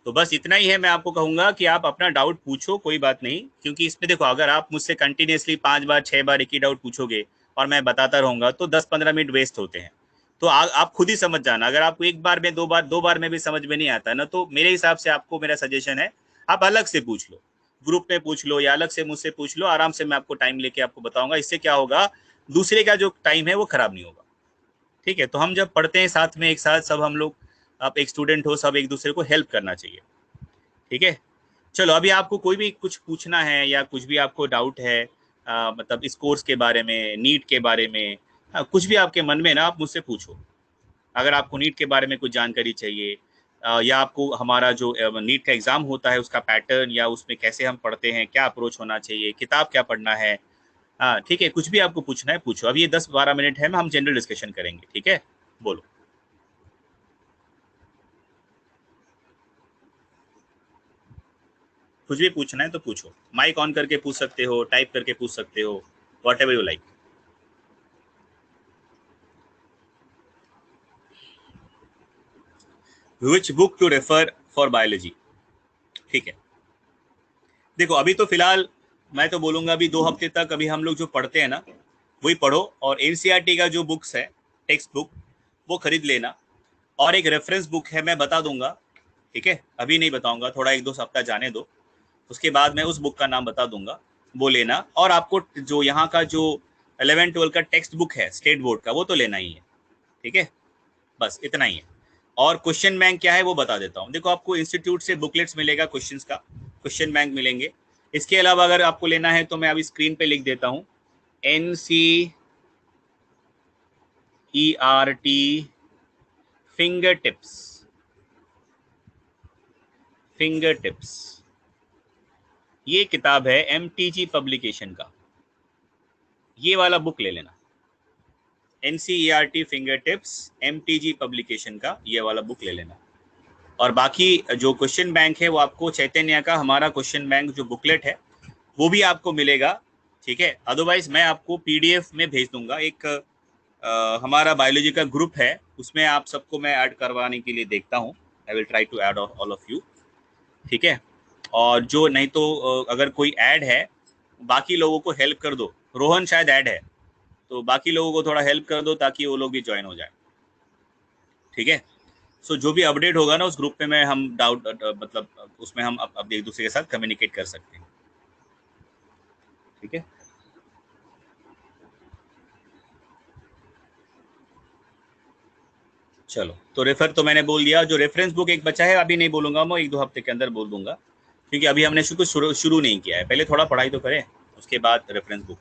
तो बस इतना ही है। मैं आपको कहूंगा कि आप अपना डाउट पूछो, कोई बात नहीं, क्योंकि इसमें देखो, अगर आप मुझसे कंटिन्यूसली 5 बार 6 बार एक ही डाउट पूछोगे और मैं बताता रहूंगा तो 10-15 मिनट वेस्ट होते हैं। तो आप खुद ही समझ जाना। अगर आपको एक बार में, दो बार में भी समझ में नहीं आता ना, तो मेरे हिसाब से आपको मेरा सजेशन है, आप अलग से पूछ लो, ग्रुप में पूछ लो या अलग से मुझसे पूछ लो, आराम से मैं आपको टाइम लेके आपको बताऊंगा। इससे क्या होगा, दूसरे का जो टाइम है वो खराब नहीं होगा। ठीक है, तो हम जब पढ़ते हैं साथ में, एक साथ सब हम लोग, आप एक स्टूडेंट हो, सब एक दूसरे को हेल्प करना चाहिए। ठीक है, चलो अभी आपको कोई भी कुछ पूछना है या कुछ भी आपको डाउट है, मतलब इस कोर्स के बारे में, नीट के बारे में, कुछ भी आपके मन में ना, आप मुझसे पूछो। अगर आपको नीट के बारे में कुछ जानकारी चाहिए, या आपको हमारा जो नीट का एग्ज़ाम होता है उसका पैटर्न, या उसमें कैसे हम पढ़ते हैं, क्या अप्रोच होना चाहिए, किताब क्या पढ़ना है, हाँ ठीक है, कुछ भी आपको पूछना है पूछो। अभी ये 10-12 मिनट है, हम जनरल डिस्कशन करेंगे। ठीक है, बोलो। कुछ भी पूछना है तो पूछो, माइक ऑन करके पूछ सकते हो, टाइप करके पूछ सकते हो, whatever you like. Which book to refer for biology? ठीक है, देखो अभी तो फिलहाल मैं तो बोलूंगा अभी 2 हफ्ते तक अभी हम लोग जो पढ़ते हैं ना वही पढ़ो, और NCERT का जो बुक्स है, टेक्स्ट बुक, वो खरीद लेना। और एक रेफरेंस बुक है, मैं बता दूंगा। ठीक है, अभी नहीं बताऊंगा, थोड़ा 1-2 सप्ताह जाने दो, उसके बाद मैं उस बुक का नाम बता दूंगा, वो लेना। और आपको जो यहाँ का जो 11-12 का टेक्स्ट बुक है स्टेट बोर्ड का, वो तो लेना ही है। ठीक है, बस इतना ही है। और क्वेश्चन बैंक क्या है वो बता देता हूँ। देखो, आपको इंस्टीट्यूट से बुकलेट्स मिलेगा, क्वेश्चंस का, क्वेश्चन बैंक मिलेंगे। इसके अलावा अगर आपको लेना है तो मैं अभी स्क्रीन पे लिख देता हूँ, NCERT फिंगर टिप्स, ये किताब है MTG पब्लिकेशन का, ये वाला बुक ले लेना। NCERT finger tips, MTG publication का ये वाला बुक ले लेना। और बाकी जो क्वेश्चन बैंक है वो आपको चैतन्य का, हमारा क्वेश्चन बैंक जो बुकलेट है वो भी आपको मिलेगा। ठीक है, अदरवाइज मैं आपको PDF में भेज दूंगा। एक हमारा बायोलॉजी का ग्रुप है, उसमें आप सबको मैं ऐड करवाने के लिए देखता हूँ। I will try to add all of you. ठीक है, और जो नहीं तो अगर कोई ऐड है, बाकी लोगों को हेल्प कर दो। रोहन शायद ऐड है, तो बाकी लोगों को थोड़ा हेल्प कर दो ताकि वो लोग भी ज्वाइन हो जाए। ठीक है, सो जो भी अपडेट होगा ना उस ग्रुप पे मैं, हम डाउट मतलब उसमें हम अब एक दूसरे के साथ कम्युनिकेट कर सकते हैं। ठीक है, चलो तो रेफर तो मैंने बोल दिया। जो रेफरेंस बुक एक बचा है, अभी नहीं बोलूंगा, मैं 1-2 हफ्ते के अंदर बोल दूंगा, क्योंकि अभी हमने शुरू नहीं किया है। पहले थोड़ा पढ़ाई तो करें, उसके बाद रेफरेंस बुक।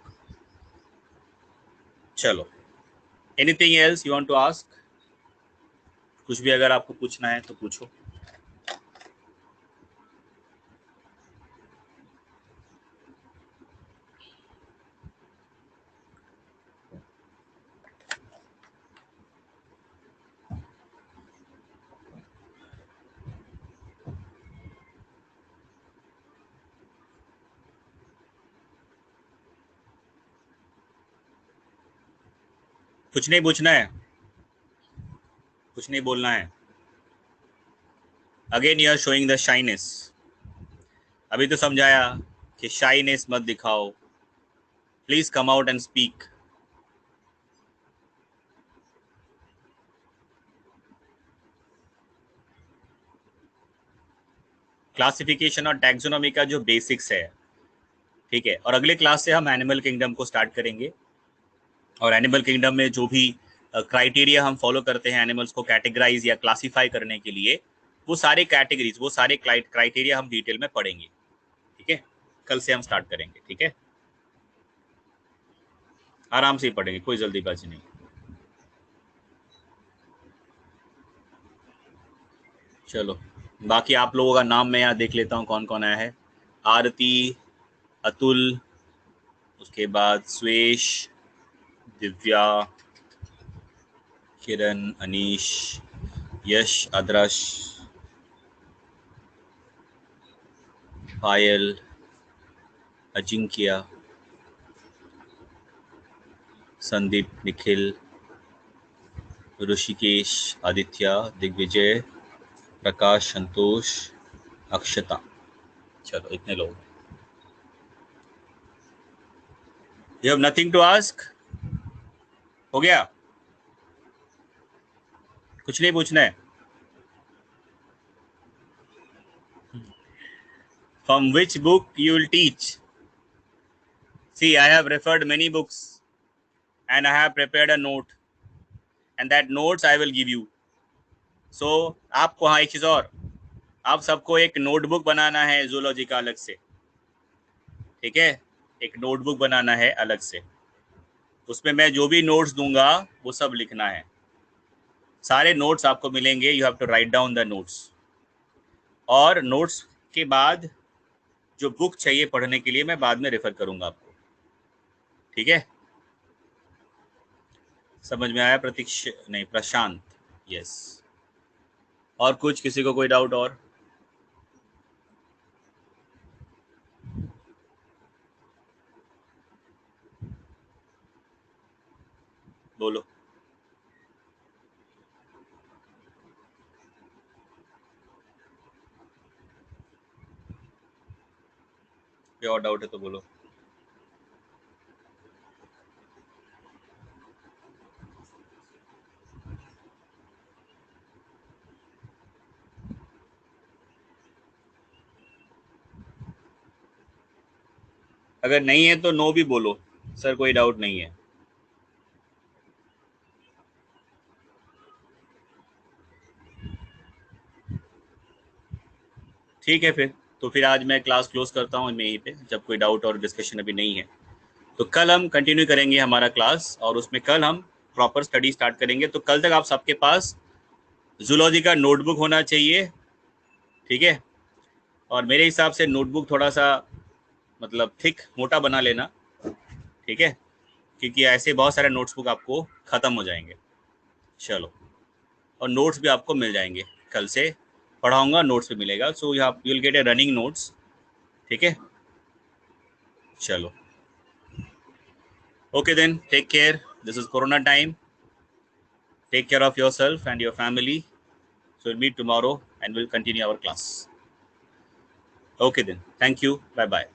चलो, anything else you want to ask? कुछ भी अगर आपको पूछना है तो पूछो। कुछ नहीं पूछना है, कुछ नहीं बोलना है। Again you are showing the shyness. अभी तो समझाया कि शाइनेस मत दिखाओ, please come out and speak. Classification और टैक्सोनॉमी का जो बेसिक्स है, ठीक है। और अगले क्लास से हम एनिमल किंगडम को स्टार्ट करेंगे, और एनिमल किंगडम में जो भी क्राइटेरिया हम फॉलो करते हैं एनिमल्स को कैटेगराइज या क्लासीफाई करने के लिए, वो सारे कैटेगरीज, वो सारे क्राइटेरिया हम डिटेल में पढ़ेंगे, ठीक है। कल से हम स्टार्ट करेंगे, ठीक है। आराम से ही पढ़ेंगे, कोई जल्दीबाजी नहीं। चलो, बाकी आप लोगों का नाम मैं यहाँ देख लेता हूँ कौन कौन आया है। आरती, अतुल, उसके बाद स्वेश, दिव्या, किरण, अनीश, यश, आदर्श, पायल, अजिंक्य, संदीप, निखिल, ऋषिकेश, आदित्य, दिग्विजय, प्रकाश, संतोष, अक्षता। चलो, इतने लोग। You have nothing to ask? हो गया? कुछ नहीं पूछना है? From which book you will teach? See, I have referred many books and I have prepared a note, and that notes I will give you. So, आपको, हाँ एक चीज़ और, आप सबको एक नोटबुक बनाना है जूलॉजी का अलग से, ठीक है। एक नोटबुक बनाना है अलग से, उसमें मैं जो भी नोट्स दूंगा वो सब लिखना है। सारे नोट्स आपको मिलेंगे, you have to write down the notes. और नोट्स के बाद जो बुक चाहिए पढ़ने के लिए मैं बाद में रेफर करूंगा आपको, ठीक है। समझ में आया? प्रतीक्ष नहीं, प्रशांत, यस। और कुछ, किसी को कोई डाउट और? बोलो। कोई और डाउट है तो बोलो। अगर नहीं है तो नो भी बोलो, सर कोई डाउट नहीं है। ठीक है, फिर आज मैं क्लास क्लोज करता हूँ मैं यहीं पे, जब कोई डाउट और डिस्कशन अभी नहीं है। तो कल हम कंटिन्यू करेंगे हमारा क्लास, और उसमें कल हम प्रॉपर स्टडी स्टार्ट करेंगे। तो कल तक आप सबके पास जूलॉजी का नोटबुक होना चाहिए, ठीक है। और मेरे हिसाब से नोटबुक थोड़ा सा मतलब थिक, मोटा बना लेना, ठीक है, क्योंकि ऐसे बहुत सारे नोट्सबुक आपको ख़त्म हो जाएंगे। चलो, और नोट्स भी आपको मिल जाएंगे, कल से पढ़ाऊँगा, नोट्स भी मिलेगा। So you will get A running notes, ठीक है। चलो, okay then, take care. This is corona time. Take care of yourself and your family. So we'll meet tomorrow and we'll continue our class. Okay then, thank you, bye bye.